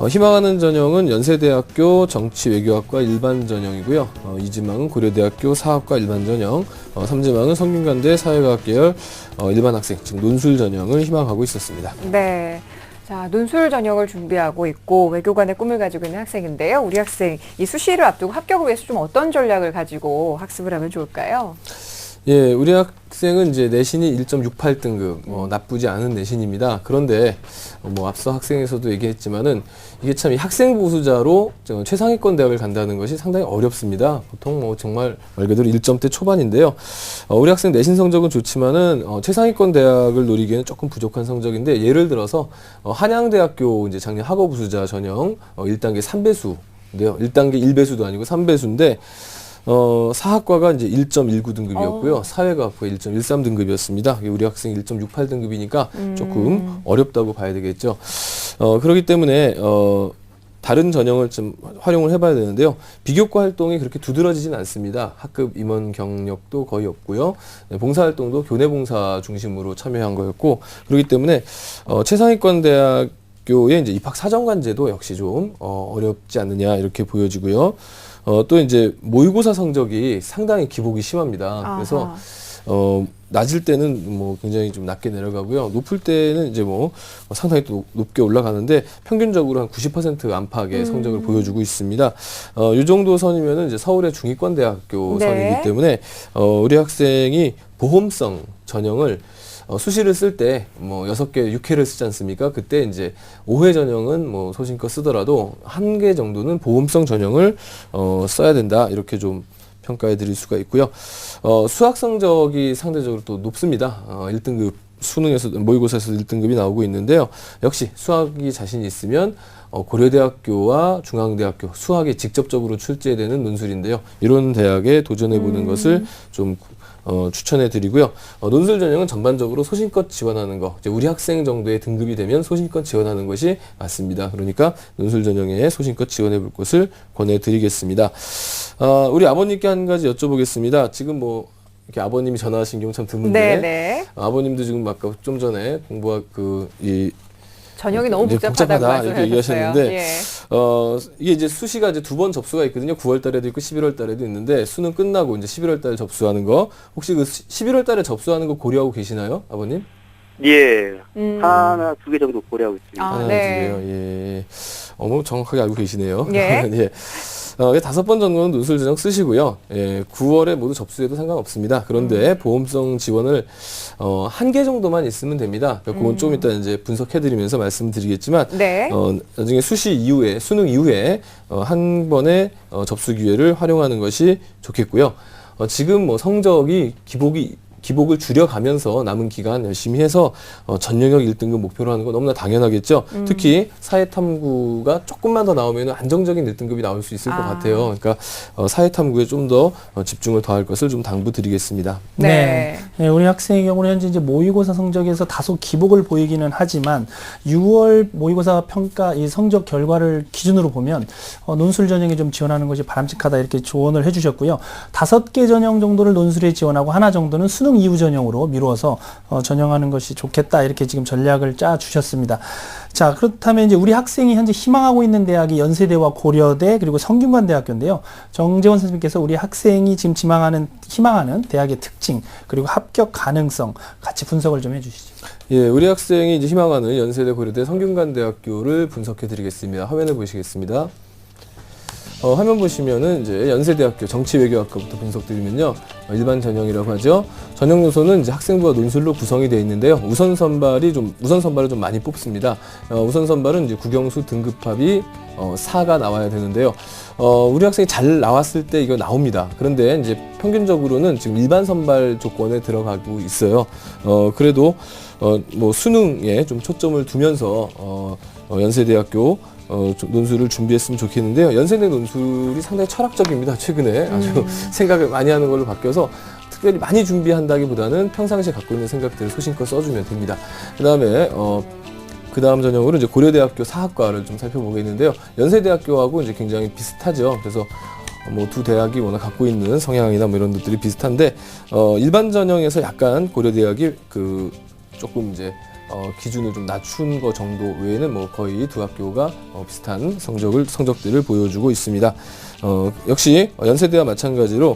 희망하는 전형은 연세대학교 정치외교학과 일반 전형이고요. 이지망은 고려대학교 사학과 일반 전형, 삼지망은 성균관대 사회과학 계열 일반 학생, 즉 논술 전형을 희망하고 있었습니다. 네. 자, 논술 전형을 준비하고 있고 외교관의 꿈을 가지고 있는 학생인데요. 우리 학생 이 수시를 앞두고 합격을 위해서 좀 어떤 전략을 가지고 학습을 하면 좋을까요? 예, 우리 학생은 이제 내신이 1.68등급, 나쁘지 않은 내신입니다. 그런데, 앞서 학생에서도 얘기했지만은, 이게 참 이 학생부 우수자로 최상위권 대학을 간다는 것이 상당히 어렵습니다. 보통 정말 말 그대로 1점대 초반인데요. 우리 학생 내신 성적은 좋지만은, 최상위권 대학을 노리기에는 조금 부족한 성적인데, 예를 들어서, 한양대학교 이제 작년 학업 우수자 전형, 1단계 3배수인데요. 1단계 1배수도 아니고 3배수인데, 사학과가 이제 1.19등급이었고요. 사회과학부가 1.13등급이었습니다. 우리 학생 1.68등급이니까 조금 어렵다고 봐야 되겠죠. 그렇기 때문에, 다른 전형을 좀 활용을 해봐야 되는데요. 비교과 활동이 그렇게 두드러지진 않습니다. 학급 임원 경력도 거의 없고요. 네, 봉사활동도 교내봉사 중심으로 참여한 거였고, 그렇기 때문에 최상위권 대학교의 이제 입학 사정관제도 역시 좀 어렵지 않느냐 이렇게 보여지고요. 또 이제 모의고사 성적이 상당히 기복이 심합니다. 그래서 낮을 때는 뭐 굉장히 좀 낮게 내려가고요. 높을 때는 이제 뭐 상당히 또 높게 올라가는데 평균적으로 한 90% 안팎의 성적을 보여주고 있습니다. 이 정도 선이면은 이제 서울의 중위권 대학교 네. 선이기 때문에 우리 학생이 보험성 전형을 수시를 쓸 때 뭐 6개, 6회를 쓰지 않습니까? 그때 이제 5회 전형은 뭐 소신껏 쓰더라도 1개 정도는 보험성 전형을 써야 된다. 이렇게 좀 평가해 드릴 수가 있고요. 수학 성적이 상대적으로 또 높습니다. 1등급 수능에서 모의고사에서 1등급이 나오고 있는데요. 역시 수학이 자신이 있으면 고려대학교와 중앙대학교 수학이 직접적으로 출제되는 논술인데요. 이런 대학에 도전해 보는 것을 좀 추천해 드리고요. 논술 전형은 전반적으로 소신껏 지원하는 거, 이제 우리 학생 정도의 등급이 되면 소신껏 지원하는 것이 맞습니다. 그러니까 논술 전형에 소신껏 지원해 볼 것을 권해 드리겠습니다. 우리 아버님께 한 가지 여쭤보겠습니다. 지금 뭐 이렇게 아버님이 전화하신 경우 참 드문데, 네. 아버님도 지금 아까 좀 전에 공부한 전형이 너무 복잡하다고 이렇게 얘기하셨는데, 예. 이게 이제 수시가 이제 2번 접수가 있거든요. 9월 달에도 있고 11월 달에도 있는데, 수능 끝나고 이제 11월 달에 접수하는 거, 혹시 그 11월 달에 접수하는 거 고려하고 계시나요, 아버님? 예, 하나, 2개 정도 고려하고 있습니다. 아, 하나, 네. 2개요. 예. 어머, 정확하게 알고 계시네요. 예. 예. 5번 정도는 논술 전형 쓰시고요. 예, 9월에 모두 접수해도 상관없습니다. 그런데 보험성 지원을 1개 정도만 있으면 됩니다. 그건 좀 이따 이제 분석해드리면서 말씀드리겠지만, 네. 나중에 수시 이후에, 수능 이후에 한 번의 접수 기회를 활용하는 것이 좋겠고요. 지금 뭐 성적이 기복을 줄여가면서 남은 기간 열심히 해서 전 영역 1등급 목표로 하는 건 너무나 당연하겠죠. 특히 사회탐구가 조금만 더 나오면 안정적인 1등급이 나올 수 있을 것 같아요. 그러니까 사회탐구에 좀 더 집중을 더할 것을 좀 당부드리겠습니다. 네. 네, 우리 학생의 경우는 현재 이제 모의고사 성적에서 다소 기복을 보이기는 하지만 6월 모의고사 평가 이 성적 결과를 기준으로 보면 논술 전형에 좀 지원하는 것이 바람직하다 이렇게 조언을 해주셨고요. 5개 전형 정도를 논술에 지원하고 하나 정도는 수능 이후 전형으로 미루어서 전형하는 것이 좋겠다 이렇게 지금 전략을 짜 주셨습니다. 자, 그렇다면 이제 우리 학생이 현재 희망하고 있는 대학이 연세대와 고려대 그리고 성균관대학교인데요. 정재원 선생님께서 우리 학생이 지금 희망하는 대학의 특징 그리고 합격 가능성 같이 분석을 좀 해주시죠. 예, 우리 학생이 이제 희망하는 연세대, 고려대, 성균관대학교를 분석해 드리겠습니다. 화면을 보시겠습니다. 화면 보시면은 이제 연세대학교 정치외교학과부터 분석드리면요. 일반 전형이라고 하죠. 전형 요소는 이제 학생부와 논술로 구성이 되어 있는데요. 우선 선발을 좀 많이 뽑습니다. 우선 선발은 이제 국영수 등급합이 4가 나와야 되는데요. 우리 학생이 잘 나왔을 때 이거 나옵니다. 그런데 이제 평균적으로는 지금 일반 선발 조건에 들어가고 있어요. 그래도 뭐 수능에 좀 초점을 두면서 연세대학교 논술을 준비했으면 좋겠는데요. 연세대 논술이 상당히 철학적입니다. 최근에 아주 생각을 많이 하는 걸로 바뀌어서 특별히 많이 준비한다기보다는 평상시에 갖고 있는 생각들을 소신껏 써주면 됩니다. 그 다음 전형으로 이제 고려대학교 사학과를 좀 살펴보겠는데요. 연세대학교하고 이제 굉장히 비슷하죠. 그래서 뭐 두 대학이 워낙 갖고 있는 성향이나 뭐 이런 것들이 비슷한데, 일반 전형에서 약간 고려대학이 조금 이제 기준을 좀 낮춘 거 정도 외에는 뭐 거의 두 학교가 비슷한 성적들을 보여주고 있습니다. 역시 연세대와 마찬가지로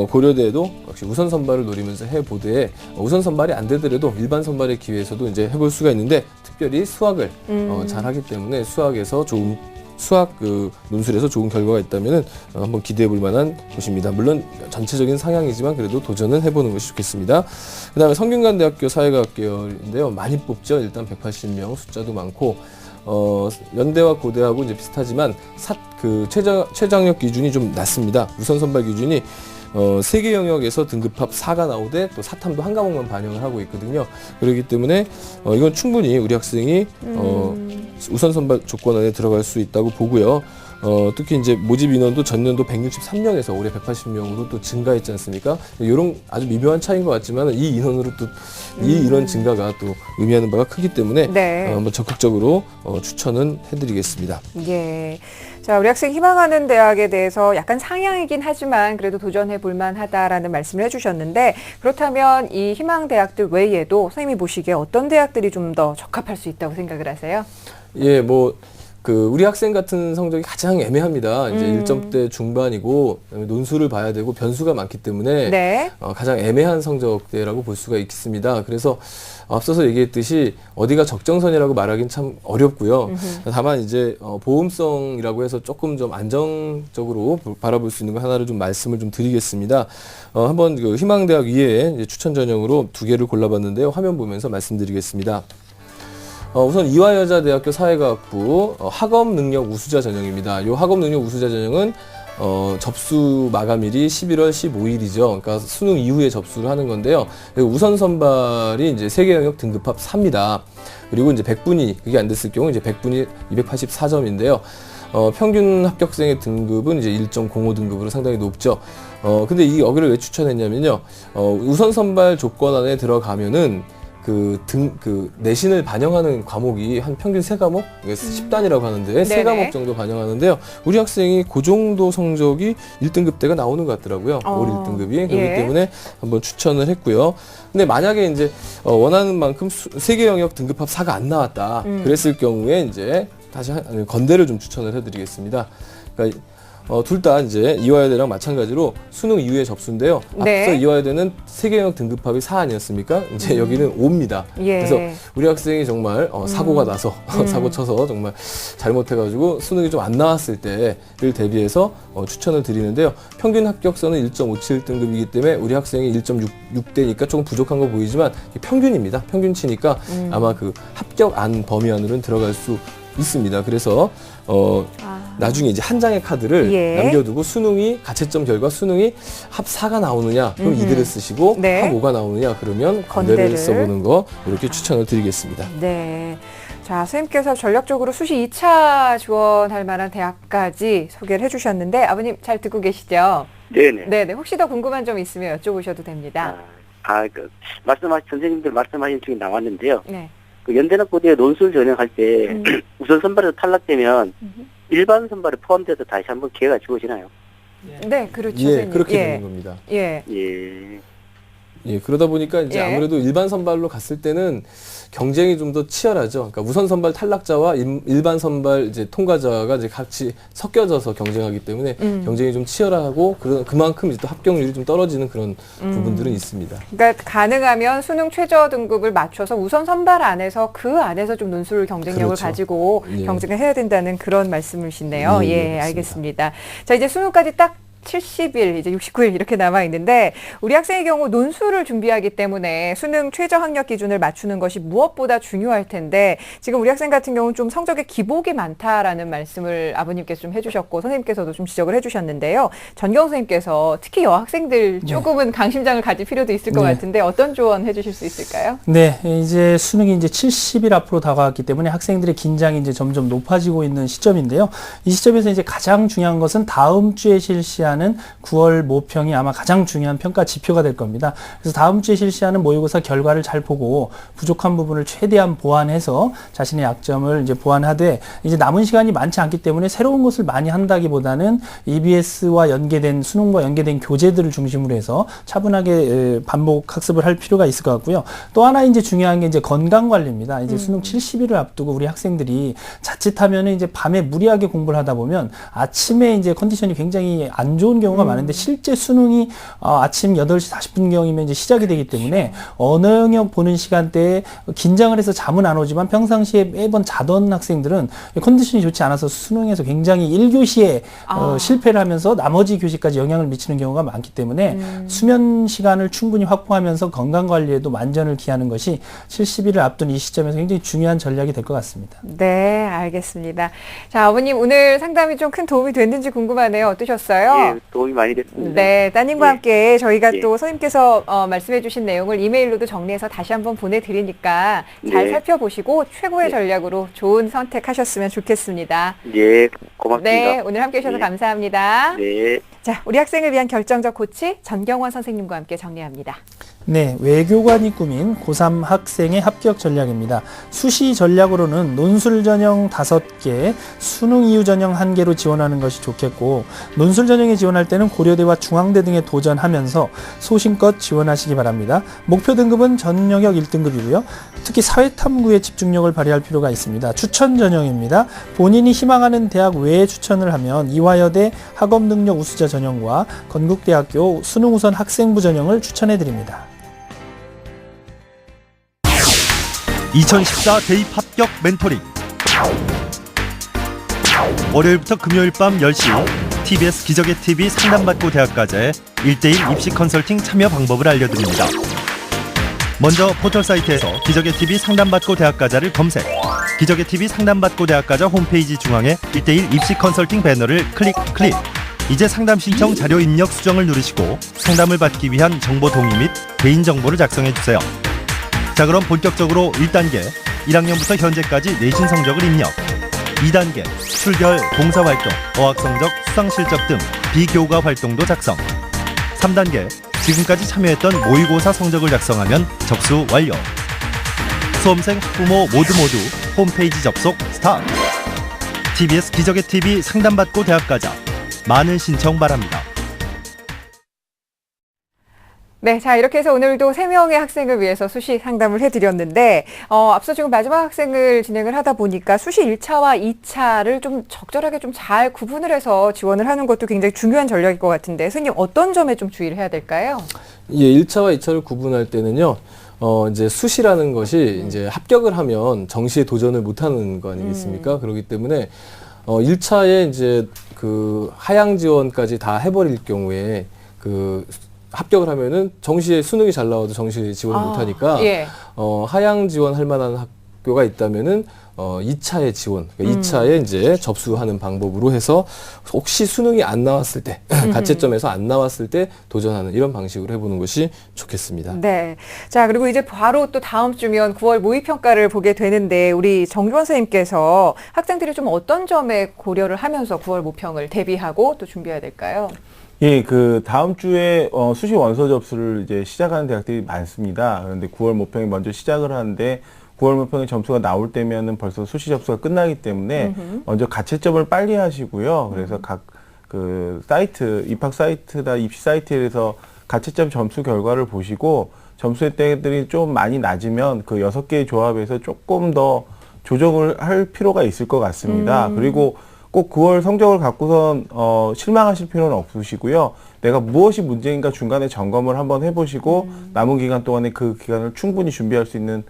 고려대도 역시 우선 선발을 노리면서 해보되 우선 선발이 안 되더라도 일반 선발의 기회에서도 이제 해볼 수가 있는데, 특별히 수학을 잘하기 때문에 수학 논술에서 좋은 결과가 있다면은 한번 기대해 볼 만한 곳입니다. 물론 전체적인 상향이지만 그래도 도전은 해보는 것이 좋겠습니다. 그 다음에 성균관대학교 사회과학 계열인데요. 많이 뽑죠. 일단 180명 숫자도 많고, 연대와 고대하고 이제 비슷하지만 최장력 기준이 좀 낮습니다. 우선 선발 기준이 3개 영역에서 등급합 4가 나오되 또 사탐도 한 과목만 반영을 하고 있거든요. 그렇기 때문에 이건 충분히 우리 학생이 우선 선발 조건 안에 들어갈 수 있다고 보고요. 특히 이제 모집 인원도 전년도 163명에서 올해 180명으로 또 증가했지 않습니까? 이런 아주 미묘한 차이인 것 같지만 이 인원으로 또 이 인원 증가가 또 의미하는 바가 크기 때문에 네. 한번 적극적으로 추천은 해드리겠습니다. 예. 자, 우리 학생 희망하는 대학에 대해서 약간 상향이긴 하지만 그래도 도전해 볼 만하다라는 말씀을 해주셨는데 그렇다면 이 희망 대학들 외에도 선생님이 보시기에 어떤 대학들이 좀 더 적합할 수 있다고 생각을 하세요? 예, 우리 학생 같은 성적이 가장 애매합니다. 이제 1점대 중반이고 논술을 봐야 되고 변수가 많기 때문에 네. 가장 애매한 성적대라고 볼 수가 있습니다. 그래서 앞서서 얘기했듯이 어디가 적정선이라고 말하기는 참 어렵고요. 다만 이제 보험성이라고 해서 조금 좀 안정적으로 바라볼 수 있는 거 하나를 좀 말씀을 좀 드리겠습니다. 한번 그 희망대학 위에 이제 추천 전형으로 2개를 골라봤는데요. 화면 보면서 말씀드리겠습니다. 우선 이화여자대학교 사회과학부 학업 능력 우수자 전형입니다. 이 학업 능력 우수자 전형은 접수 마감일이 11월 15일이죠. 그러니까 수능 이후에 접수를 하는 건데요. 우선 선발이 이제 3개 영역 등급합 4입니다. 그리고 이제 100분이 그게 안 됐을 경우 이제 100분이 284점인데요. 평균 합격생의 등급은 이제 1.05 등급으로 상당히 높죠. 근데 이 여기를 왜 추천했냐면요. 우선 선발 조건 안에 들어가면은 내신을 반영하는 과목이 한 평균 3과목? 10단이라고 하는데 3과목 정도 반영하는데요. 우리 학생이 그 정도 성적이 1등급대가 나오는 것 같더라고요. 올 1등급이. 그렇기 때문에 한번 추천을 했고요. 근데 만약에 이제 원하는 만큼 3개 영역 등급합 4가 안 나왔다. 그랬을 경우에 이제 다시 건대를 좀 추천을 해드리겠습니다. 그러니까 둘 다 이제 이화여대랑 마찬가지로 수능 이후에 접수인데요. 네. 앞서 이화여대는 3개 영역 등급합이 4 아니었습니까? 이제 여기는 5입니다. 예. 그래서 우리 학생이 정말 사고가 나서 사고 쳐서 정말 잘못해가지고 수능이 좀 안 나왔을 때를 대비해서 추천을 드리는데요. 평균 합격선은 1.57등급이기 때문에 우리 학생이 1.6대니까 조금 부족한 거 보이지만 평균입니다. 평균치니까 아마 그 합격 안 범위 안으로는 들어갈 수 있습니다. 그래서 나중에 이제 한 장의 카드를 남겨두고 수능이 가채점 결과 수능이 합 4가 나오느냐 그럼 이대를 쓰시고 네. 합 5가 나오느냐 그러면 건대를 써보는 거 이렇게 추천을 드리겠습니다. 네. 자, 선생님께서 전략적으로 수시 2차 지원할 만한 대학까지 소개를 해주셨는데 아버님 잘 듣고 계시죠? 네네. 네네. 혹시 더 궁금한 점 있으면 여쭤보셔도 됩니다. 선생님들 말씀하신 중에 나왔는데요. 네. 그 연대학고대 논술 전형할 때 우선 선발에서 탈락되면 일반 선발에 포함돼서 다시 한번 기회가 주어지나요? 네, 그렇죠. 예, 선생님. 그렇게 되는 겁니다. 예. 예, 그러다 보니까 이제 아무래도 일반 선발로 갔을 때는 경쟁이 좀 더 치열하죠. 그러니까 우선 선발 탈락자와 일반 선발 이제 통과자가 이제 같이 섞여져서 경쟁하기 때문에 경쟁이 좀 치열하고 그만큼 이제 또 합격률이 좀 떨어지는 그런 부분들은 있습니다. 그러니까 가능하면 수능 최저 등급을 맞춰서 우선 선발 안에서 그 안에서 좀 논술 경쟁력을 그렇죠. 가지고 경쟁을 해야 된다는 그런 말씀이시네요. 예, 알겠습니다. 자, 이제 수능까지 딱 70일, 이제 69일 이렇게 남아 있는데 우리 학생의 경우 논술을 준비하기 때문에 수능 최저 학력 기준을 맞추는 것이 무엇보다 중요할 텐데 지금 우리 학생 같은 경우는 좀 성적에 기복이 많다라는 말씀을 아버님께서 좀 해주셨고 선생님께서도 좀 지적을 해주셨는데요. 전경 선생님께서 특히 여학생들 조금은 강심장을 가질 필요도 있을 것 같은데 어떤 조언 해주실 수 있을까요? 네, 이제 수능이 이제 70일 앞으로 다가왔기 때문에 학생들의 긴장이 이제 점점 높아지고 있는 시점인데요. 이 시점에서 이제 가장 중요한 것은 다음 주에 실시하는 9월 모평이 아마 가장 중요한 평가 지표가 될 겁니다. 그래서 다음 주에 실시하는 모의고사 결과를 잘 보고 부족한 부분을 최대한 보완해서 자신의 약점을 이제 보완하되 이제 남은 시간이 많지 않기 때문에 새로운 것을 많이 한다기보다는 EBS와 연계된 수능과 연계된 교재들을 중심으로 해서 차분하게 반복 학습을 할 필요가 있을 것 같고요. 또 하나 이제 중요한 게 이제 건강 관리입니다. 이제 수능 70일을 앞두고 우리 학생들이 자칫하면은 이제 밤에 무리하게 공부를 하다 보면 아침에 이제 컨디션이 굉장히 안 좋은 경우가 많은데 실제 수능이 아침 8시 40분경이면 이제 시작이 되기 때문에 어느 영역 보는 시간대에 긴장을 해서 잠은 안 오지만 평상시에 매번 자던 학생들은 컨디션이 좋지 않아서 수능에서 굉장히 1교시에 실패를 하면서 나머지 교시까지 영향을 미치는 경우가 많기 때문에 수면 시간을 충분히 확보하면서 건강 관리에도 만전을 기하는 것이 70일을 앞둔 이 시점에서 굉장히 중요한 전략이 될 것 같습니다. 네, 알겠습니다. 자, 아버님 오늘 상담이 좀 큰 도움이 됐는지 궁금하네요. 어떠셨어요? 네, 도움이 많이 됐습니다. 네, 따님과 예. 함께 저희가 예. 또 선생님께서 말씀해 주신 내용을 이메일로도 정리해서 다시 한번 보내드리니까 잘 네. 살펴보시고 최고의 네. 전략으로 좋은 선택하셨으면 좋겠습니다. 예, 고맙습니다. 네, 오늘 함께 해주셔서 예. 감사합니다. 네. 자, 우리 학생을 위한 결정적 코치 전경원 선생님과 함께 정리합니다. 네, 외교관이 꾸민 고3 학생의 합격 전략입니다. 수시 전략으로는 논술 전형 5개, 수능 이유 전형 1개로 지원하는 것이 좋겠고, 논술 전형에 지원할 때는 고려대와 중앙대 등에 도전하면서 소신껏 지원하시기 바랍니다. 목표 등급은 전 영역 1등급이고요. 특히 사회탐구에 집중력을 발휘할 필요가 있습니다. 추천 전형입니다. 본인이 희망하는 대학 외에 추천을 하면 이화여대 학업능력 우수자 전형과 건국대학교 수능 우선 학생부 전형을 추천해 드립니다. 2014 대입 합격 멘토링. 월요일부터 금요일 밤 10시 TBS 기적의 TV 상담받고 대학가자의 1대1 입시 컨설팅 참여 방법을 알려드립니다. 먼저 포털 사이트에서 기적의 TV 상담받고 대학가자를 검색. 기적의 TV 상담받고 대학가자 홈페이지 중앙에 1대1 입시 컨설팅 배너를 클릭. 이제 상담 신청 자료 입력 수정을 누르시고 상담을 받기 위한 정보 동의 및 개인정보를 작성해주세요. 자, 그럼 본격적으로 1단계 1학년부터 현재까지 내신 성적을 입력. 2단계 출결, 봉사활동, 어학성적, 수상실적 등 비교과 활동도 작성. 3단계 지금까지 참여했던 모의고사 성적을 작성하면 접수 완료. 수험생, 학부모 모두 홈페이지 접속 스타트. TBS 기적의 TV 상담받고 대학가자. 많은 신청 바랍니다. 네, 자, 이렇게 해서 오늘도 3명의 학생을 위해서 수시 상담을 해드렸는데, 앞서 지금 마지막 학생을 진행을 하다 보니까 수시 1차와 2차를 좀 적절하게 좀 잘 구분을 해서 지원을 하는 것도 굉장히 중요한 전략일 것 같은데, 선생님 어떤 점에 좀 주의를 해야 될까요? 예, 1차와 2차를 구분할 때는요, 이제 수시라는 것이 이제 합격을 하면 정시에 도전을 못하는 거 아니겠습니까? 그렇기 때문에 1차에 이제 그 하향 지원까지 다 해버릴 경우에 합격을 하면은 정시에 수능이 잘 나와도 정시에 지원을 못하니까 예. 하향 지원할 만한 학교가 있다면은 2차에 지원, 그러니까 2차에 이제 접수하는 방법으로 해서 혹시 수능이 안 나왔을 때, 가채점에서 안 나왔을 때 도전하는 이런 방식으로 해보는 것이 좋겠습니다. 네. 자, 그리고 이제 바로 또 다음 주면 9월 모의평가를 보게 되는데 우리 정주원 선생님께서 학생들이 좀 어떤 점에 고려를 하면서 9월 모평을 대비하고 또 준비해야 될까요? 예, 그 다음 주에 수시 원서 접수를 이제 시작하는 대학들이 많습니다. 그런데 9월 모평이 먼저 시작을 하는데 9월 모평의 점수가 나올 때면은 벌써 수시 접수가 끝나기 때문에 먼저 가채점을 빨리 하시고요. 그래서 각 그 사이트, 입학 사이트나 입시 사이트에서 가채점 점수 결과를 보시고 점수의 때들이 좀 많이 낮으면 그 6개의 조합에서 조금 더 조정을 할 필요가 있을 것 같습니다. 그리고 꼭 9월 성적을 갖고선 실망하실 필요는 없으시고요. 내가 무엇이 문제인가 중간에 점검을 한번 해보시고 남은 기간 동안에 그 기간을 충분히 준비할 수 있는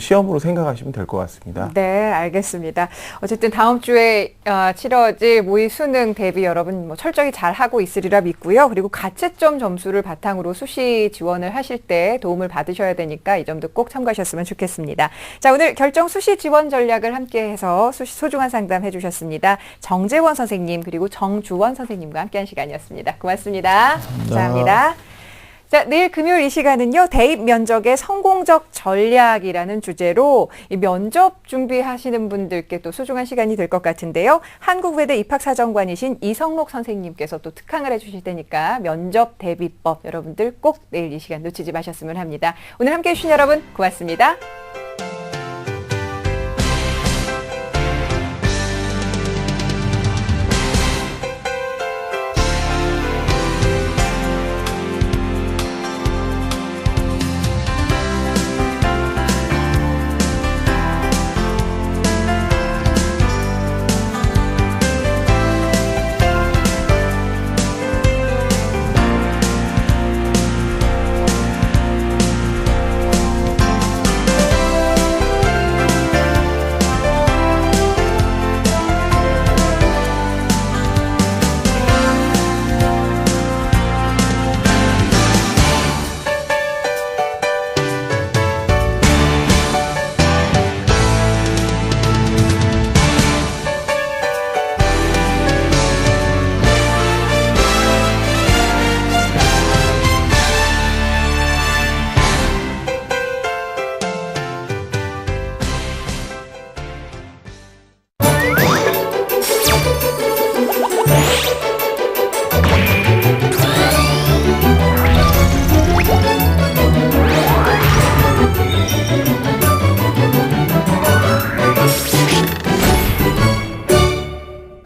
시험으로 생각하시면 될 것 같습니다. 네, 알겠습니다. 어쨌든 다음 주에 치러질 모의 수능 대비 여러분 뭐 철저히 잘 하고 있으리라 믿고요. 그리고 가채점 점수를 바탕으로 수시 지원을 하실 때 도움을 받으셔야 되니까 이 점도 꼭 참고하셨으면 좋겠습니다. 자, 오늘 결정 수시 지원 전략을 함께해서 소중한 상담 해주셨습니다. 정재원 선생님 그리고 정주원 선생님과 함께한 시간이었습니다. 고맙습니다. 감사합니다. 자, 내일 금요일 이 시간은요, 대입 면접의 성공적 전략이라는 주제로 이 면접 준비하시는 분들께 또 소중한 시간이 될 것 같은데요. 한국외대 입학사정관이신 이성록 선생님께서 또 특강을 해주실 테니까 면접 대비법 여러분들 꼭 내일 이 시간 놓치지 마셨으면 합니다. 오늘 함께해 주신 여러분 고맙습니다.